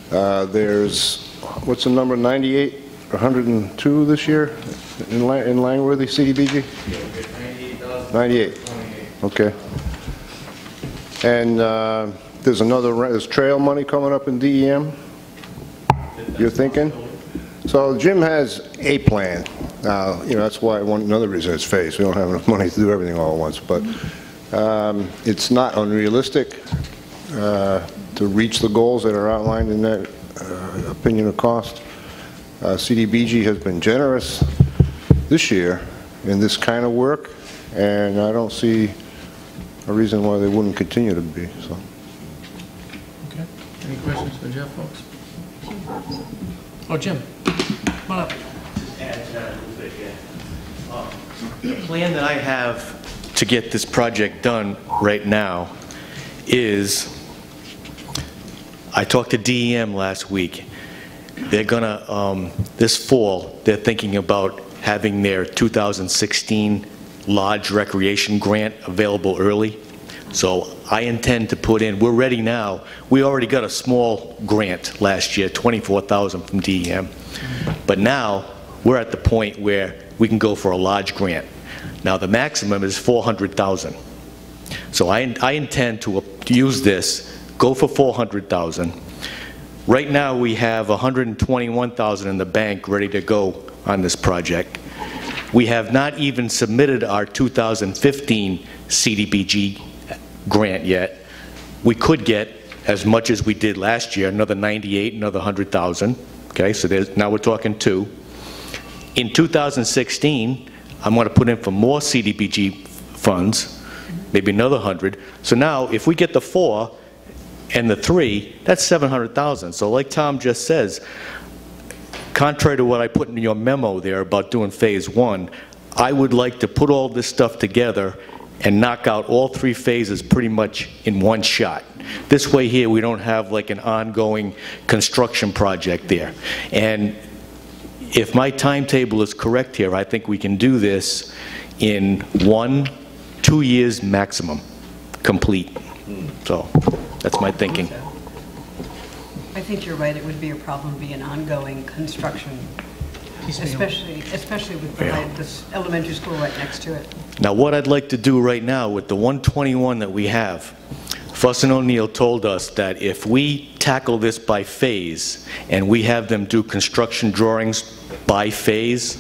There's, what's the number, 98 or 102 this year in Langworthy CDBG? 98. Okay. And there's trail money coming up in DEM, you're thinking? So Jim has a plan. That's why another reason it's phased. We don't have enough money to do everything all at once, but it's not unrealistic to reach the goals that are outlined in that opinion of cost. CDBG has been generous this year in this kind of work, and I don't see a reason why they wouldn't continue to be. So. Okay. Any questions for Jeff, folks? Oh, Jim, come on up. The plan that I have to get this project done right now is, I talked to DEM last week. They're gonna, this fall, they're thinking about having their 2016 Lodge Recreation Grant available early. So I intend to put in, we're ready now. We already got a small grant last year, $24,000 from DEM. But now we're at the point where we can go for a large grant. Now the maximum is $400,000. So I intend to use this, go for $400,000. Right now we have $121,000 in the bank ready to go on this project. We have not even submitted our 2015 CDBG grant yet. We could get as much as we did last year, another 98, another 100,000. Okay, so now we're talking 2. In 2016, I'm going to put in for more CDBG funds, maybe another 100. So now, if we get the 4 and the 3, that's 700,000. So like Tom just says, contrary to what I put in your memo there about doing phase 1, I would like to put all this stuff together and knock out all 3 phases pretty much in one shot. This way here, we don't have like an ongoing construction project there. And if my timetable is correct here, I think we can do this in 1-2 years maximum, complete. So that's my thinking. I think you're right, it would be a problem being ongoing construction, especially with this elementary school right next to it. Now what I'd like to do right now with the 121 that we have, Fuss and O'Neill told us that if we tackle this by phase and we have them do construction drawings by phase,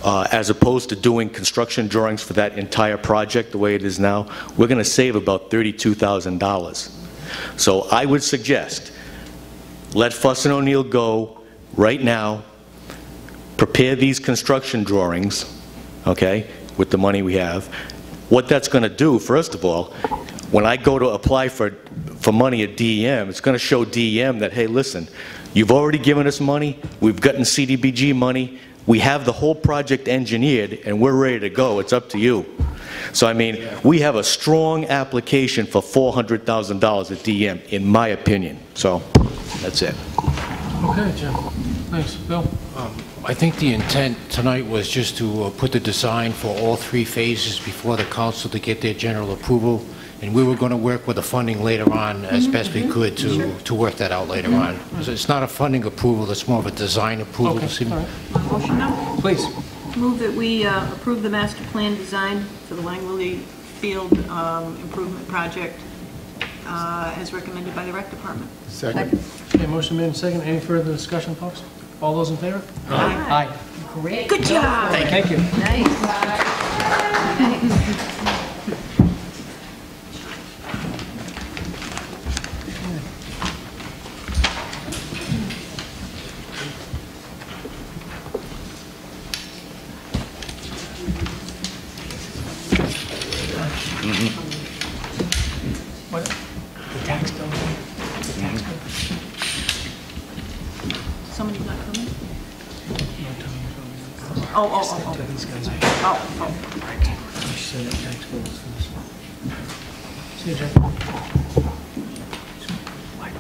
as opposed to doing construction drawings for that entire project the way it is now, we're going to save about $32,000. So I would suggest, let Fuss and O'Neill go right now, prepare these construction drawings, okay, with the money we have. What that's going to do, first of all, when I go to apply for money at DEM, it's going to show DEM that, hey, listen, you've already given us money, we've gotten CDBG money, we have the whole project engineered, and we're ready to go. It's up to you. So, I mean, we have a strong application for $400,000 at DEM, in my opinion. So, that's it. Okay, Jim. Thanks. Bill? I think the intent tonight was just to put the design for all 3 phases before the council to get their general approval, and we were going to work with the funding later on as best we could to work that out later on. So it's not a funding approval, it's more of a design approval. Okay, all right. Motion now? Please. Move that we approve the master plan design for the Langley Field Improvement Project as recommended by the Rec Department. Second. Okay, motion made and second. Any further discussion, folks? All those in favor? Aye. Aye. Great. Good job. Thank you. What? The tax bill? The tax bill? Somebody's not coming? Oh. These guys. Oh. She said that tax bill was for this one. See you, Jeff. What?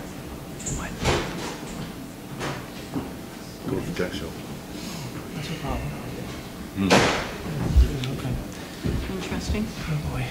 Go to the tax show. That's a problem. Okay. Interesting. Oh, boy.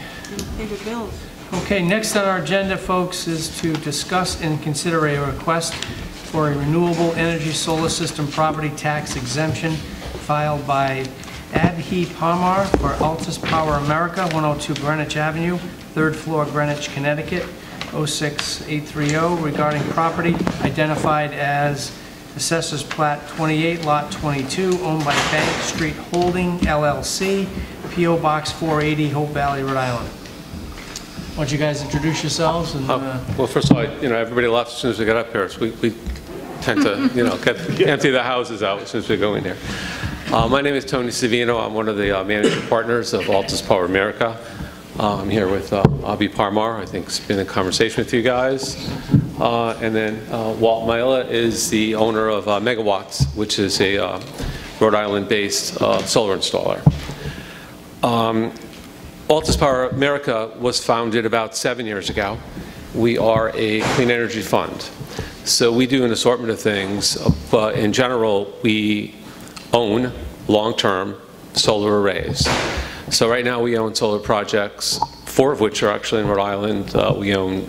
Pay the bills. Okay, next on our agenda, folks, is to discuss and consider a request for a renewable energy solar system property tax exemption filed by Abhi Parmar for Altus Power America, 102 Greenwich Avenue, 3rd floor, Greenwich, Connecticut, 06830, regarding property identified as Assessors Plat 28, Lot 22, owned by Bank Street Holding, LLC, P.O. Box 480, Hope Valley, Rhode Island. Why don't you guys introduce yourselves? And well, first of all, everybody left as soon as we got up here, so we tend to, empty the houses out as soon as we go in here. My name is Tony Savino. I'm one of the managing partners of Altus Power America. I'm here with Abhi Parmar. I think he's been in conversation with you guys. And then Walt Maila is the owner of Megawatts, which is a Rhode Island-based solar installer. Altus Power America was founded about 7 years ago. We are a clean energy fund. So we do an assortment of things, but in general, we own long-term solar arrays. So right now we own solar projects, 4 of which are actually in Rhode Island. We own,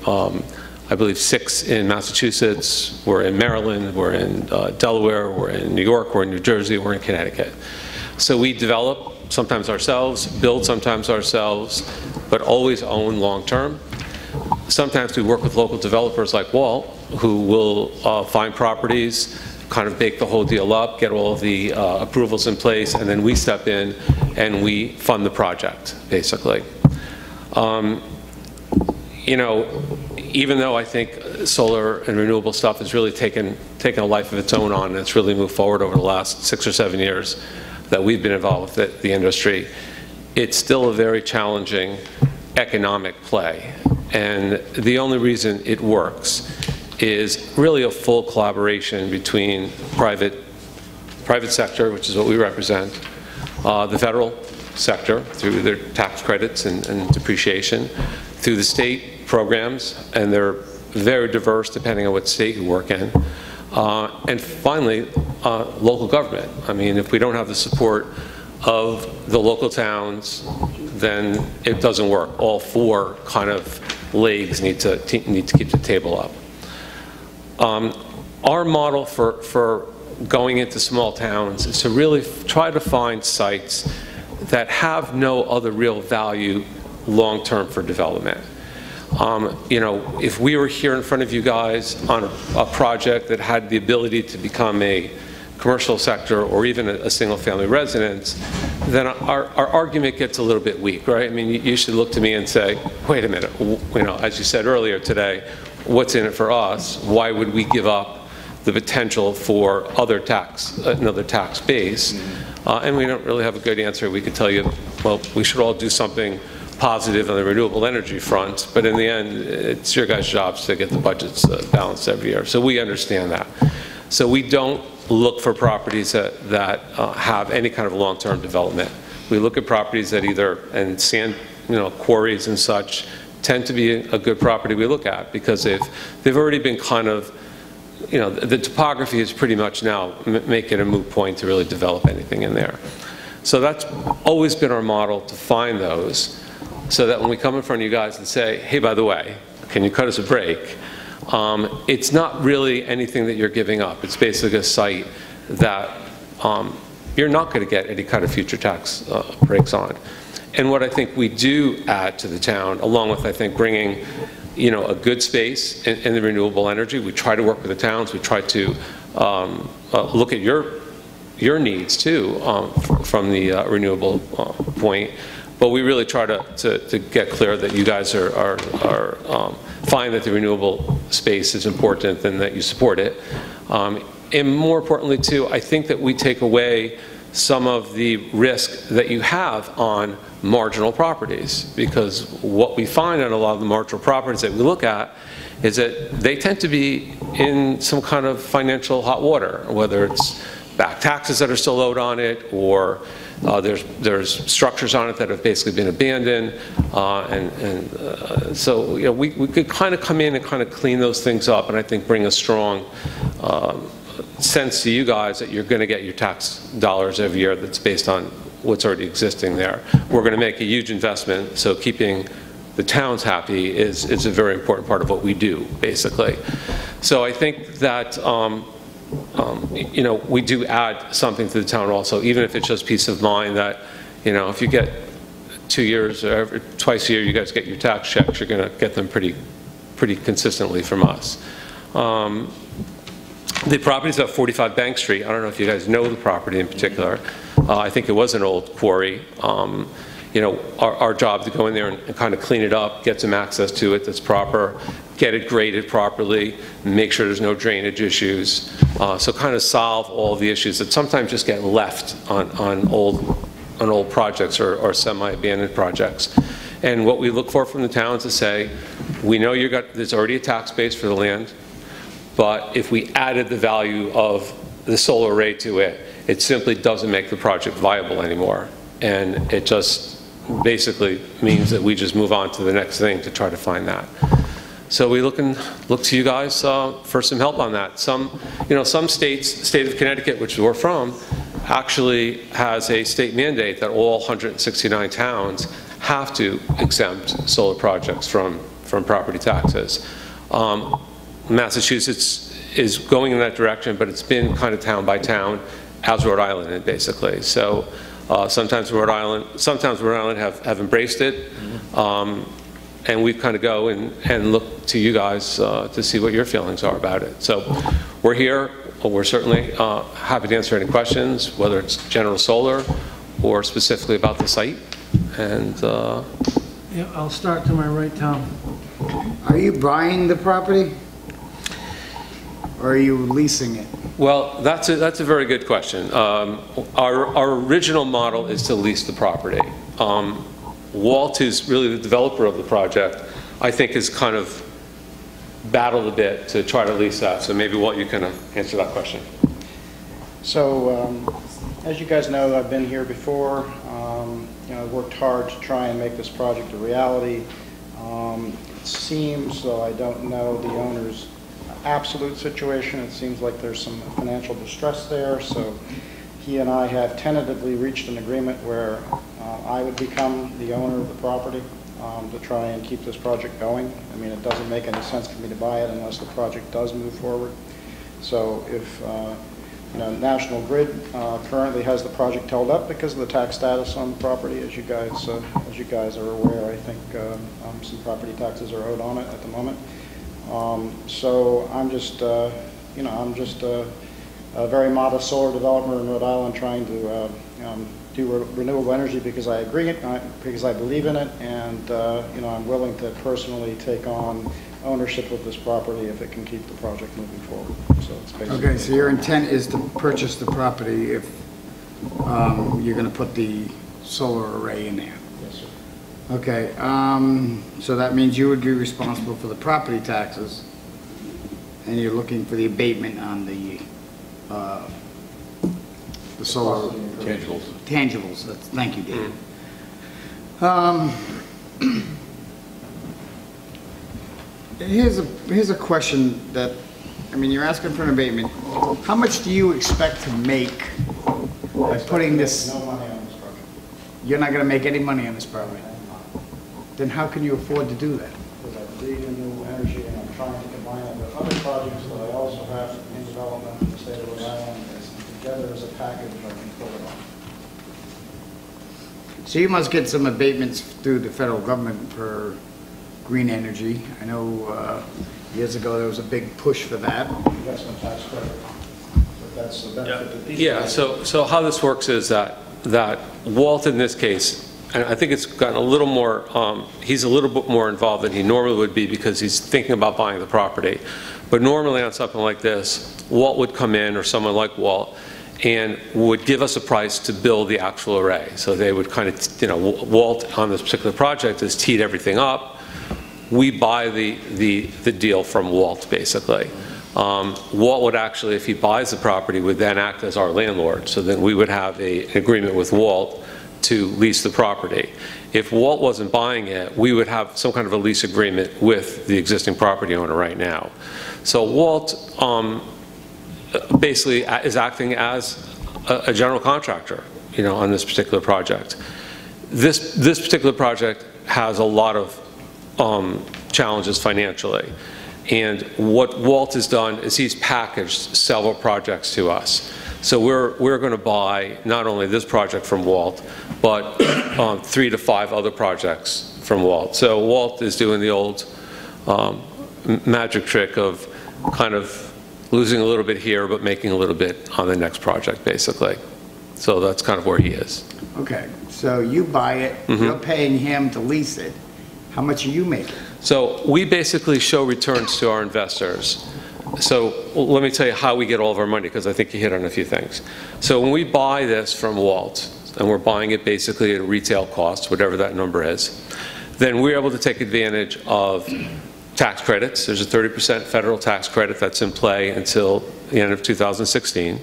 I believe, 6 in Massachusetts. We're in Maryland, we're in Delaware, we're in New York, we're in New Jersey, we're in Connecticut. So we develop sometimes ourselves, build sometimes ourselves, but always own long-term. Sometimes we work with local developers like Walt, who will find properties, kind of bake the whole deal up, get all of the approvals in place, and then we step in and we fund the project, basically. Even though I think solar and renewable stuff has really taken a life of its own on, and it's really moved forward over the last 6 or 7 years that we've been involved with the industry, it's still a very challenging economic play. And the only reason it works is really a full collaboration between private sector, which is what we represent, the federal sector through their tax credits and depreciation, through the state programs, and they're very diverse depending on what state you work in, and finally, local government. I mean, if we don't have the support of the local towns, then it doesn't work. All 4 kind of legs need to keep the table up. Our model for going into small towns is to really try to find sites that have no other real value long-term for development. If we were here in front of you guys on a project that had the ability to become a commercial sector or even a single-family residence, then our argument gets a little bit weak, right? I mean, you should look to me and say, wait a minute, as you said earlier today, what's in it for us? Why would we give up the potential for another tax base? And we don't really have a good answer. We could tell you, well, we should all do something positive on the renewable energy front, but in the end, it's your guys' jobs to get the budgets balanced every year. So we understand that. So we don't look for properties that have any kind of long-term development. We look at properties that either, and sand, quarries and such, tend to be a good property we look at, because if they've already been kind of you know, the topography is pretty much now make it a moot point to really develop anything in there. So that's always been our model, to find those, so that when we come in front of you guys and say, hey, by the way, can you cut us a break? It's not really anything that you're giving up. It's basically a site that you're not going to get any kind of future tax breaks on. And what I think we do add to the town, along with, I think, bringing, you know, a good space in the renewable energy, we try to work with the towns. We try to look at your needs too, from the renewable point. But we really try to get clear that you guys are find that the renewable space is important and that you support it. And more importantly too, I think that we take away some of the risk that you have on marginal properties, because what we find on a lot of the marginal properties that we look at is that they tend to be in some kind of financial hot water, whether it's back taxes that are still owed on it, or there's structures on it that have basically been abandoned, so you know, we could kind of come in and kind of clean those things up, and I think bring a strong sense to you guys that you're going to get your tax dollars every year that's based on what's already existing there. We're going to make a huge investment, so keeping the towns happy is a very important part of what we do, basically. So I think that you know, we do add something to the town also, even if it's just peace of mind that, you know, if you get 2 years or twice a year you guys get your tax checks, you're going to get them pretty consistently from us. The property's at 45 Bank Street. I don't know if you guys know the property in particular. I think it was an old quarry. You know, our job to go in there and kind of clean it up, get some access to it that's proper, get it graded properly, make sure there's no drainage issues. So kind of solve all the issues that sometimes just get left on old projects or semi-abandoned projects. And what we look for from the towns is to say, we know there's already a tax base for the land, but if we added the value of the solar array to it, it simply doesn't make the project viable anymore. And it just basically means that we just move on to the next thing to try to find that. So we look to you guys for some help on that. Some states, state of Connecticut, which we're from, actually has a state mandate that all 169 towns have to exempt solar projects from property taxes. Massachusetts is going in that direction, but it's been kind of town by town, as Rhode Island basically. So sometimes Rhode Island have embraced it, and we kind of go and look to you guys to see what your feelings are about it. So we're here. We're certainly happy to answer any questions, whether it's general solar or specifically about the site. And yeah, I'll start to my right, Tom. Are you buying the property, or are you leasing it? Well, that's a very good question. Our original model is to lease the property. Walt, who's really the developer of the project, I think has kind of battled a bit to try to lease that. So maybe Walt, you can answer that question. So, as you guys know, I've been here before. You know, I worked hard to try and make this project a reality. It seems, though I don't know the owner's absolute situation, it seems like there's some financial distress there. So he and I have tentatively reached an agreement where I would become the owner of the property to try and keep this project going. I mean, it doesn't make any sense for me to buy it unless the project does move forward. So if you know, National Grid currently has the project held up because of the tax status on the property, as you guys are aware. I think some property taxes are owed on it at the moment. So I'm just, you know, I'm just a very modest solar developer in Rhode Island trying to do renewable energy because I agree, because I believe in it, and you know, I'm willing to personally take on ownership of this property if it can keep the project moving forward. So it's basically okay. So your intent is to purchase the property if you're going to put the solar array in there. Yes, sir. Okay. So that means you would be responsible for the property taxes, and you're looking for the abatement on the solar tangibles. Tangibles. Thank you, David. Here's a question that I mean, you're asking for an abatement. How much do you expect to make by putting this? No money on this project. You're not going to make any money on this project. Then how can you afford to do that? Because I believe in new energy and I'm trying to combine it with other projects that I also have in development in the state of Rhode Island. And together as a package, I can pull it off. So you must get some abatements through the federal government for green energy. I know years ago there was a big push for that. Investment tax credit. But that's the benefit. Yeah, so how this works is that Walt in this case, and I think it's gotten a little more, he's a little bit more involved than he normally would be because he's thinking about buying the property. But normally on something like this, Walt would come in, or someone like Walt, and would give us a price to build the actual array. So they would kind of, you know, Walt on this particular project has teed everything up. We buy the deal from Walt, basically. Walt would actually, if he buys the property, would then act as our landlord. So then we would have an agreement with Walt to lease the property. If Walt wasn't buying it, we would have some kind of a lease agreement with the existing property owner right now. So Walt basically is acting as a general contractor, you know, on this particular project. This particular project has a lot of challenges financially. And what Walt has done is he's packaged several projects to us. So we're going to buy not only this project from Walt, but 3 to 5 other projects from Walt. So Walt is doing the old magic trick of kind of losing a little bit here, but making a little bit on the next project, basically. So that's kind of where he is. Okay, so you buy it, you're paying him to lease it. How much are you making? So we basically show returns to our investors. So let me tell you how we get all of our money, because I think you hit on a few things. So when we buy this from Walt, and we're buying it basically at a retail cost, whatever that number is, then we're able to take advantage of tax credits. There's a 30% federal tax credit that's in play until the end of 2016.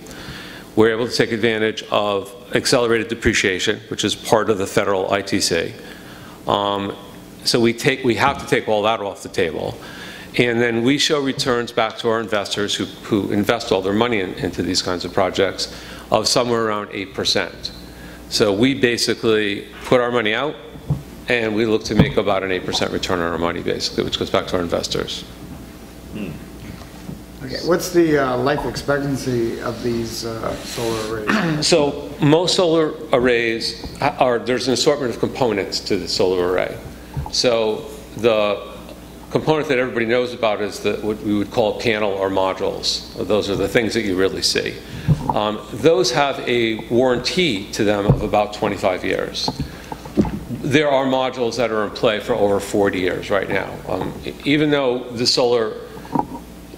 We're able to take advantage of accelerated depreciation, which is part of the federal ITC. So we have to take all that off the table. And then we show returns back to our investors who invest all their money into these kinds of projects of somewhere around 8%. So we basically put our money out, and we look to make about an 8% return on our money, basically, which goes back to our investors. Okay, what's the life expectancy of these solar arrays? So most solar arrays there's an assortment of components to the solar array. So the component that everybody knows about is what we would call a panel or modules. Those are the things that you really see. Those have a warranty to them of about 25 years. There are modules that are in play for over 40 years right now. Even though the solar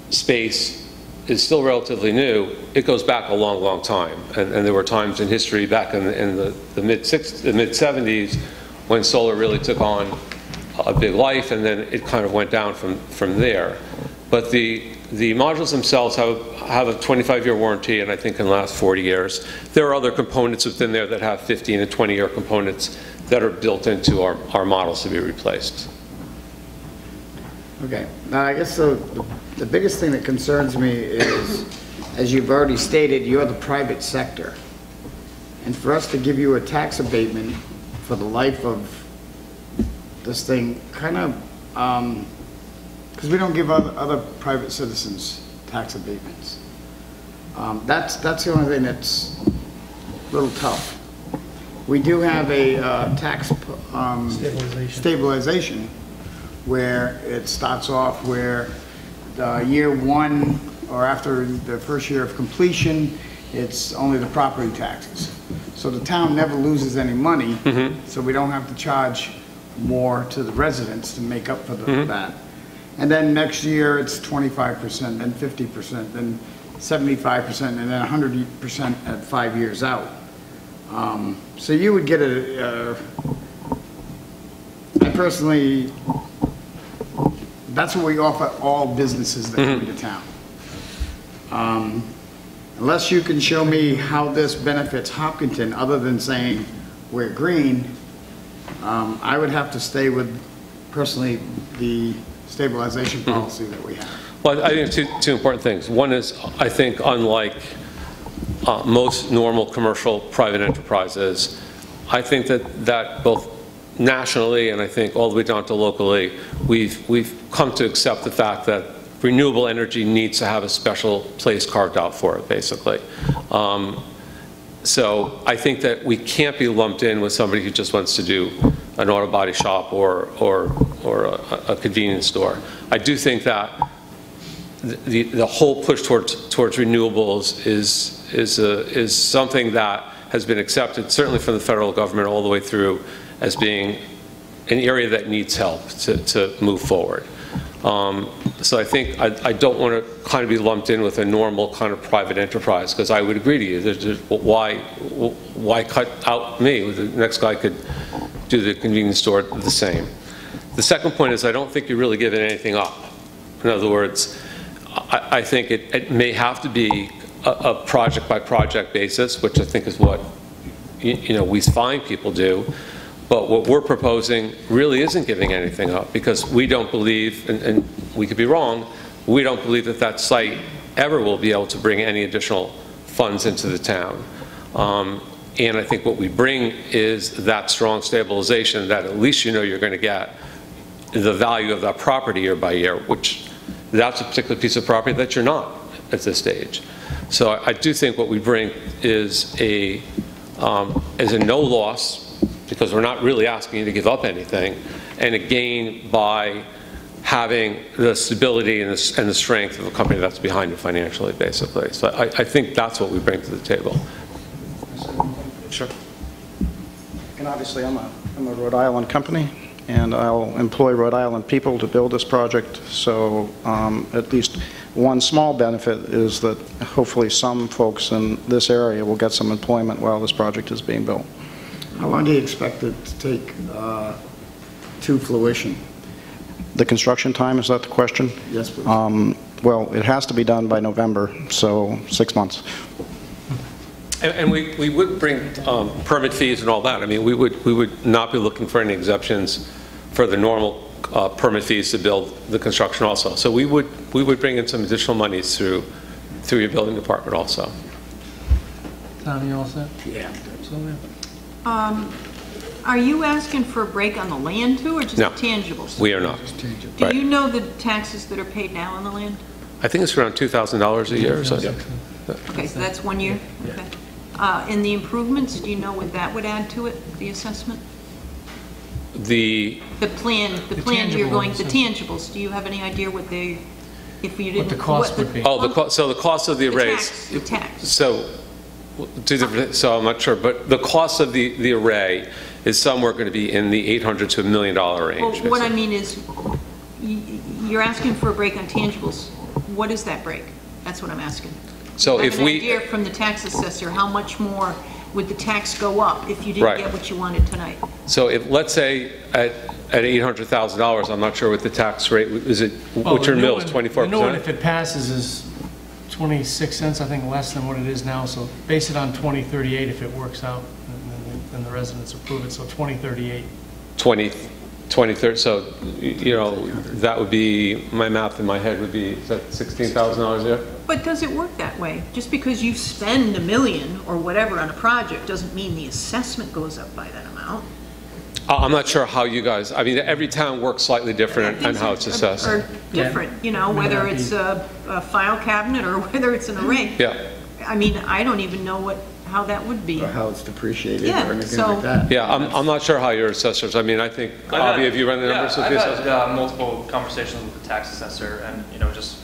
space is still relatively new, it goes back a long, long time. And there were times in history back in the mid-70s when solar really took on a big life, and then it kind of went down from there. But the modules themselves have a 25-year warranty, and I think can last 40 years. There are other components within there that have 15 and 20-year components that are built into our models to be replaced. Okay, now I guess the biggest thing that concerns me is, as you've already stated, you're the private sector. And for us to give you a tax abatement for the life of this thing, kind of, because we don't give other private citizens tax abatements. That's the only thing that's a little tough. We do have a tax stabilization where it starts off where year 1 or after the first year of completion, it's only the property taxes. So the town never loses any money, so we don't have to charge more to the residents to make up for that. And then next year it's 25%, then 50%, then 75%, and then 100% at 5 years out. So you would get I personally, that's what we offer all businesses that come to town. Unless you can show me how this benefits Hopkinton, other than saying we're green, I would have to stay with, personally, the stabilization policy that we have. Well, I think two important things. One is, I think, unlike most normal commercial private enterprises, I think that both nationally and I think all the way down to locally, we've come to accept the fact that renewable energy needs to have a special place carved out for it, basically. So I think that we can't be lumped in with somebody who just wants to do an auto body shop or a convenience store. I do think that the whole push towards renewables is something that has been accepted, certainly from the federal government all the way through, as being an area that needs help to move forward. So I think I don't want to kind of be lumped in with a normal kind of private enterprise, because I would agree to you. Why cut out me? The next guy could do the convenience store the same. The second point is I don't think you're really giving anything up. In other words, I think it may have to be a project-by-project basis, which I think is what we find people do. But what we're proposing really isn't giving anything up, because we don't believe, and we could be wrong, we don't believe that site ever will be able to bring any additional funds into the town. And I think what we bring is that strong stabilization that at least you're going to get the value of that property year by year, which that's a particular piece of property that you're not at this stage. So I do think what we bring is a no loss, because we're not really asking you to give up anything, and a gain by having the stability and the strength of a company that's behind it financially, basically. So I think that's what we bring to the table. Sure. And obviously, I'm a Rhode Island company, and I'll employ Rhode Island people to build this project. So at least one small benefit is that hopefully some folks in this area will get some employment while this project is being built. How long do you expect it to take to fruition? The construction time, is that the question? Yes, please. Well, it has to be done by November, so 6 months. And we would bring permit fees and all that. I mean, we would not be looking for any exemptions for the normal permit fees to build the construction also. So we would bring in some additional monies through your building department also. Tom, you all set? Yeah. Absolutely. Are you asking for a break on the land too, or just No, tangibles? we are not. Do you know the taxes that are paid now on the land? I think it's around $2,000 a year or so. Okay, so that's 1 year? Okay. And the improvements, do you know what that would add to it, the assessment? The plan you're going, the tangibles, do you have any idea what they, if you didn't? What the cost would be? Oh, so the cost of the arrays. The tax. So I'm not sure, but the cost of the array is somewhere going to be in the $800,000 to $1 million range. Well, what I mean is, you're asking for a break on tangibles. What is that break? That's what I'm asking. So if we... idea from the tax assessor, how much more would the tax go up if you didn't Right. get what you wanted tonight? So if, let's say, at $800,000, I'm not sure what the tax rate, is it, what's your mill, 24%? The new one, if it passes, is 26 cents, I think, less than what it is now. So base it on 2038 if it works out, and the residents approve it, so 2038. 2030, so, that would be, my math in my head would be, is that $16,000 a year? But does it work that way? Just because you spend $1 million or whatever on a project doesn't mean the assessment goes up by that amount. I'm not sure how you guys, I mean, every town works slightly different on how it's assessed. Or different, whether it's a file cabinet or whether it's an array. Yeah. I mean, I don't even know how that would be. Or how it's depreciated Yeah, or anything so- like that. Yeah, I'm not sure how your assessors, I mean, I think, Avi, have you run the numbers with the I've assessor? had multiple conversations with the tax assessor and, just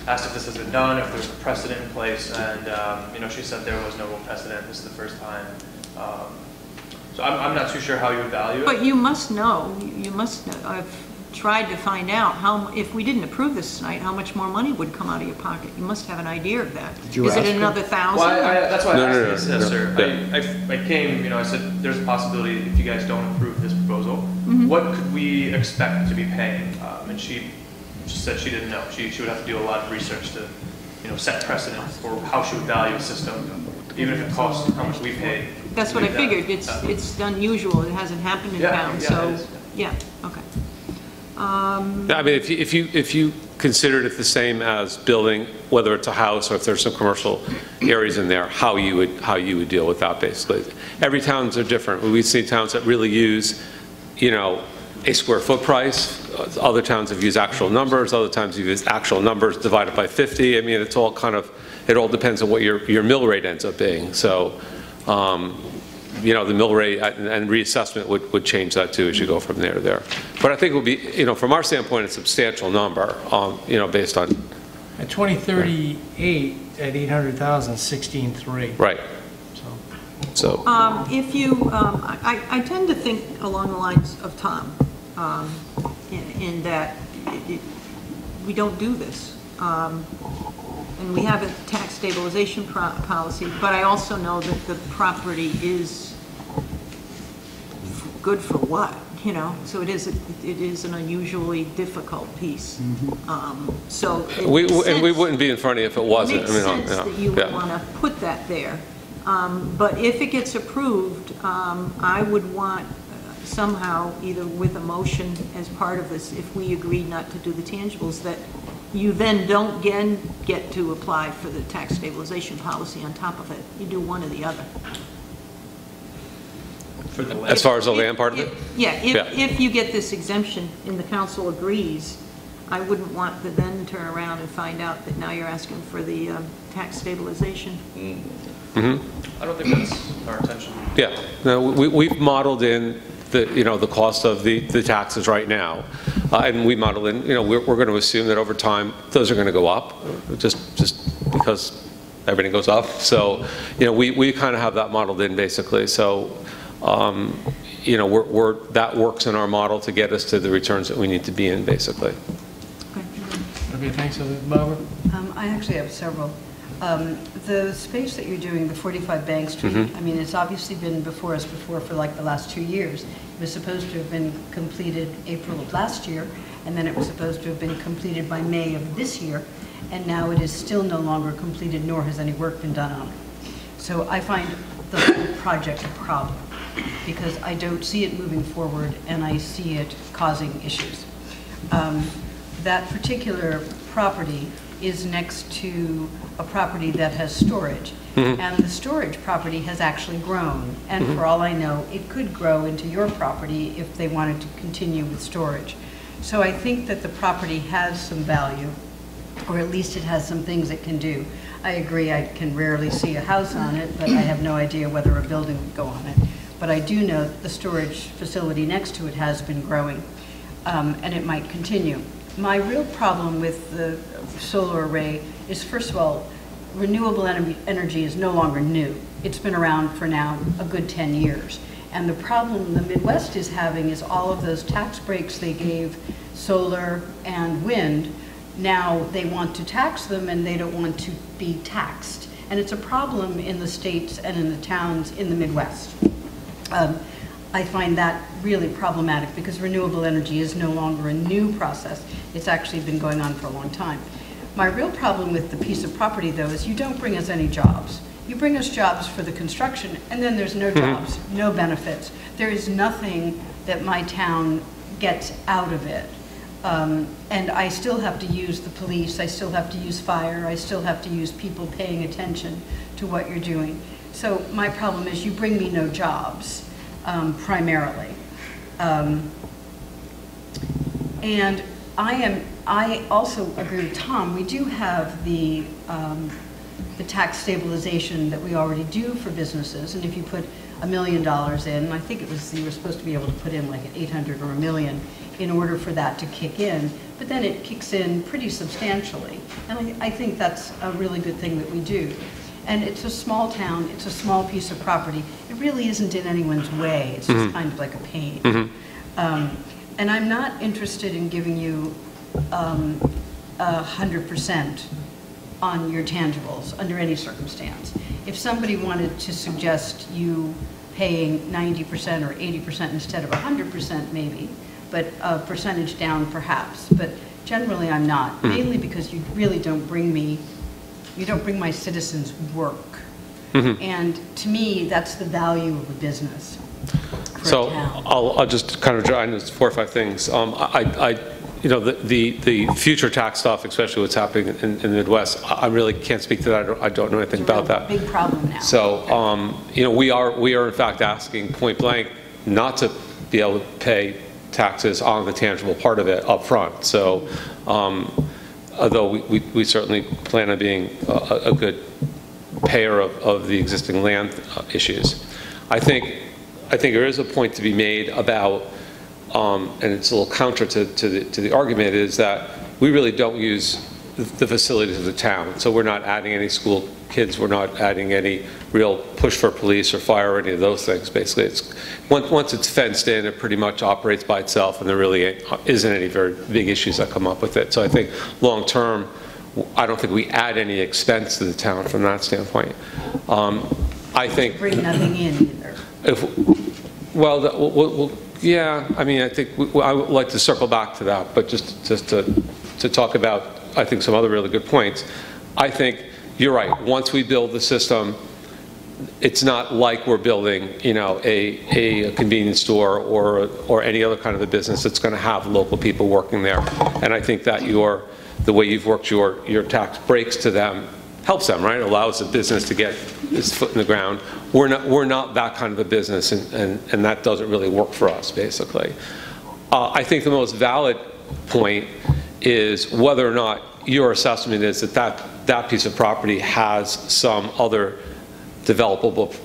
asked if this has been done, if there's a precedent in place, and, she said there was no real precedent. This is the first time. So I'm not too sure how you would value it. But you must know, I've tried to find out if we didn't approve this tonight, how much more money would come out of your pocket. You must have an idea of that. Did you Is it ask another 1,000? Well, that's why I asked the No. assessor. Yeah. I came, I said, there's a possibility if you guys don't approve this proposal, Mm-hmm. what could we expect to be paying? And she just said she didn't know. She would have to do a lot of research to, set precedent for how she would value a system, even if it costs how much we paid. That's what I figured. It's unusual. It hasn't happened in town, yeah, so, it is. yeah, okay. I mean, if you considered it the same as building, whether it's a house or if there's some commercial areas in there, how you would deal with that, basically. Every towns are different. We've seen towns that really use, you know, a square foot price. Other towns have used actual numbers. Other times you've used actual numbers divided by 50. I mean, it's all kind of, it all depends on what your mill rate ends up being. So, you know, the mill rate and reassessment would change that too as you go from there to there. But I think it would be, you know, from our standpoint, a substantial number, you know, based on. At 2038, at 800,000, 16.3. Right. So. If you, I tend to think along the lines of Tom, in that we don't do this. And we have a tax stabilization policy, but I also know that the property is good for what, you know? So it is an unusually difficult piece. So we wouldn't be in front of you if it wasn't. It makes sense that you would want to put that there. But if it gets approved, I would want somehow, either with a motion as part of this, if we agreed not to do the tangibles, that you then don't get to apply for the tax stabilization policy on top of it. You do one or the other. As far as the land part of it? Yeah, if you get this exemption and the council agrees, I wouldn't want to then turn around and find out that now you're asking for the tax stabilization. I don't think that's our intention. Yeah, no, we've modeled in the cost of the taxes right now, and we modeled in, we're going to assume that over time those are going to go up, just because everything goes up. So, we kind of have that modeled in basically. So, that works in our model to get us to the returns that we need to be in basically. Okay, thanks, Barbara. I actually have several. The space that you're doing, the 45 Bank Street, I mean, it's obviously been before us for like the last 2 years. It was supposed to have been completed April of last year, and then it was supposed to have been completed by May of this year, and now it is still no longer completed, nor has any work been done on it. So I find the whole project a problem, because I don't see it moving forward, and I see it causing issues. That particular property is next to a property that has storage. And the storage property has actually grown. And for all I know, it could grow into your property if they wanted to continue with storage. So I think that the property has some value, or at least it has some things it can do. I agree, I can rarely see a house on it, but I have no idea whether a building would go on it. But I do know that the storage facility next to it has been growing, and it might continue. My real problem with the solar array is, first of all, renewable energy is no longer new. It's been around for now a good 10 years. And the problem the Midwest is having is all of those tax breaks they gave solar and wind, now they want to tax them and they don't want to be taxed. And it's a problem in the states and in the towns in the Midwest. I find that really problematic because renewable energy is no longer a new process. It's actually been going on for a long time. My real problem with the piece of property, though, is you don't bring us any jobs. You bring us jobs for the construction, and then there's no jobs, no benefits. There is nothing that my town gets out of it. And I still have to use the police, I still have to use fire, I still have to use people paying attention to what you're doing. So my problem is you bring me no jobs. Primarily. And I also agree with Tom, we do have the tax stabilization that we already do for businesses, and if you put $1 million in, I think it was, you were supposed to be able to put in like an 800 or $1 million in order for that to kick in, but then it kicks in pretty substantially, and I think that's a really good thing that we do. And it's a small town, it's a small piece of property. It really isn't in anyone's way. It's just kind of like a pain. And I'm not interested in giving you 100% on your tangibles under any circumstance. If somebody wanted to suggest you paying 90% or 80% instead of 100% maybe, but a percentage down perhaps. But generally I'm not, mainly because you really don't bring me you don't bring my citizens work. And to me, that's the value of a business. So I'll just kind of draw in 4 or 5 things. You know, the future tax stuff, especially what's happening in the Midwest, I really can't speak to that. I don't know anything about that. Big problem now. So, you know, we are in fact asking point blank not to be able to pay taxes on the tangible part of it up front. So, although we certainly plan on being a good payer of the existing land issues, I think there is a point to be made about, and it's a little counter to the argument, is that we really don't use the facilities of the town. So we're not adding any school kids, we're not adding any real push for police or fire or any of those things. Basically, it's once it's fenced in, it pretty much operates by itself, and there really isn't any very big issues that come up with it. So I think long term, I don't think we add any expense to the town from that standpoint. I think bring nothing in either. Yeah, I mean, I think I would like to circle back to that, but just to talk about, I think, some other really good points. I think you're right. Once we build the system, it's not like we're building, you know, a convenience store or any other kind of a business that's going to have local people working there. And I think that the way you've worked your tax breaks to them helps them, right? It allows the business to get its foot in the ground. We're not that kind of a business, and that doesn't really work for us, basically. I think the most valid point is whether or not your assessment is that piece of property has some other developable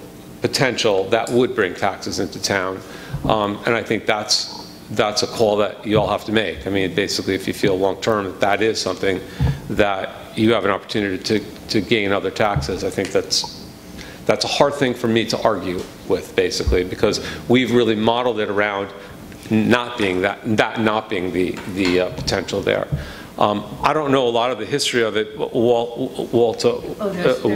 potential that would bring taxes into town. And I think that's a call that you all have to make. I mean, basically, if you feel long-term that is something that you have an opportunity to gain other taxes, I think that's a hard thing for me to argue with, basically, because we've really modeled it around not being not being the potential there. I don't know a lot of the history of it. Walter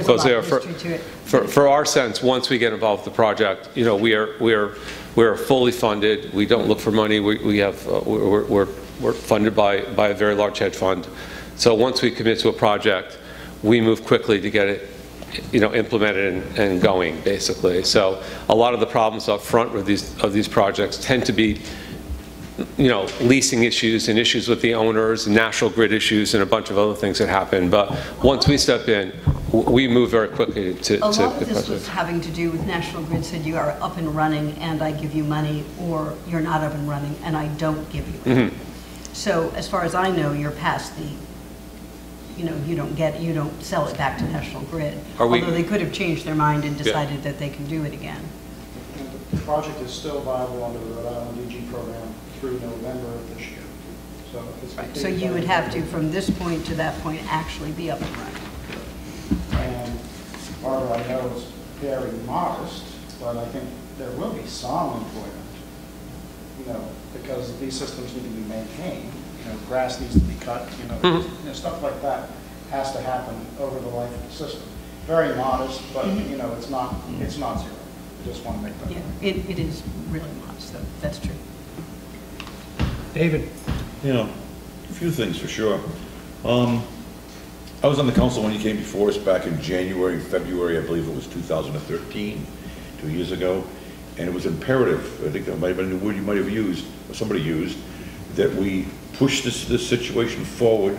goes there. For our sense, once we get involved with the project, you know, we're fully funded. We don't look for money. We're funded by a very large hedge fund. So once we commit to a project, we move quickly to get it, you know, implemented and going, basically. So a lot of the problems up front of these projects tend to be, you know, leasing issues and issues with the owners, and national grid issues, and a bunch of other things that happen. But once we step in, we move very quickly to. A lot of this was having to do with National Grid said you are up and running, and I give you money, or you're not up and running, and I don't give you money. Mm-hmm. So as far as I know, you're past the. You know, you don't sell it back to National Grid. Although they could have changed their mind and decided that they can do it again. The project is still viable under the Rhode Island DG program through November of this year. So, so you would have to, from this point to that point, actually be up and running. And Barbara, I know is very modest, but I think there will be some employment, you know, because these systems need to be maintained. You know, grass needs to be cut, you know, you know, stuff like that has to happen over the life of the system. Very modest, but you know, it's not zero. I just want to make that. Yeah, it is really modest, though. That's true. David. You know, a few things for sure. I was on the council when you came before us back in January, February, I believe it was 2013, 2 years ago, and it was imperative, I think that might have been the word you might have used, or somebody used, that we push this situation forward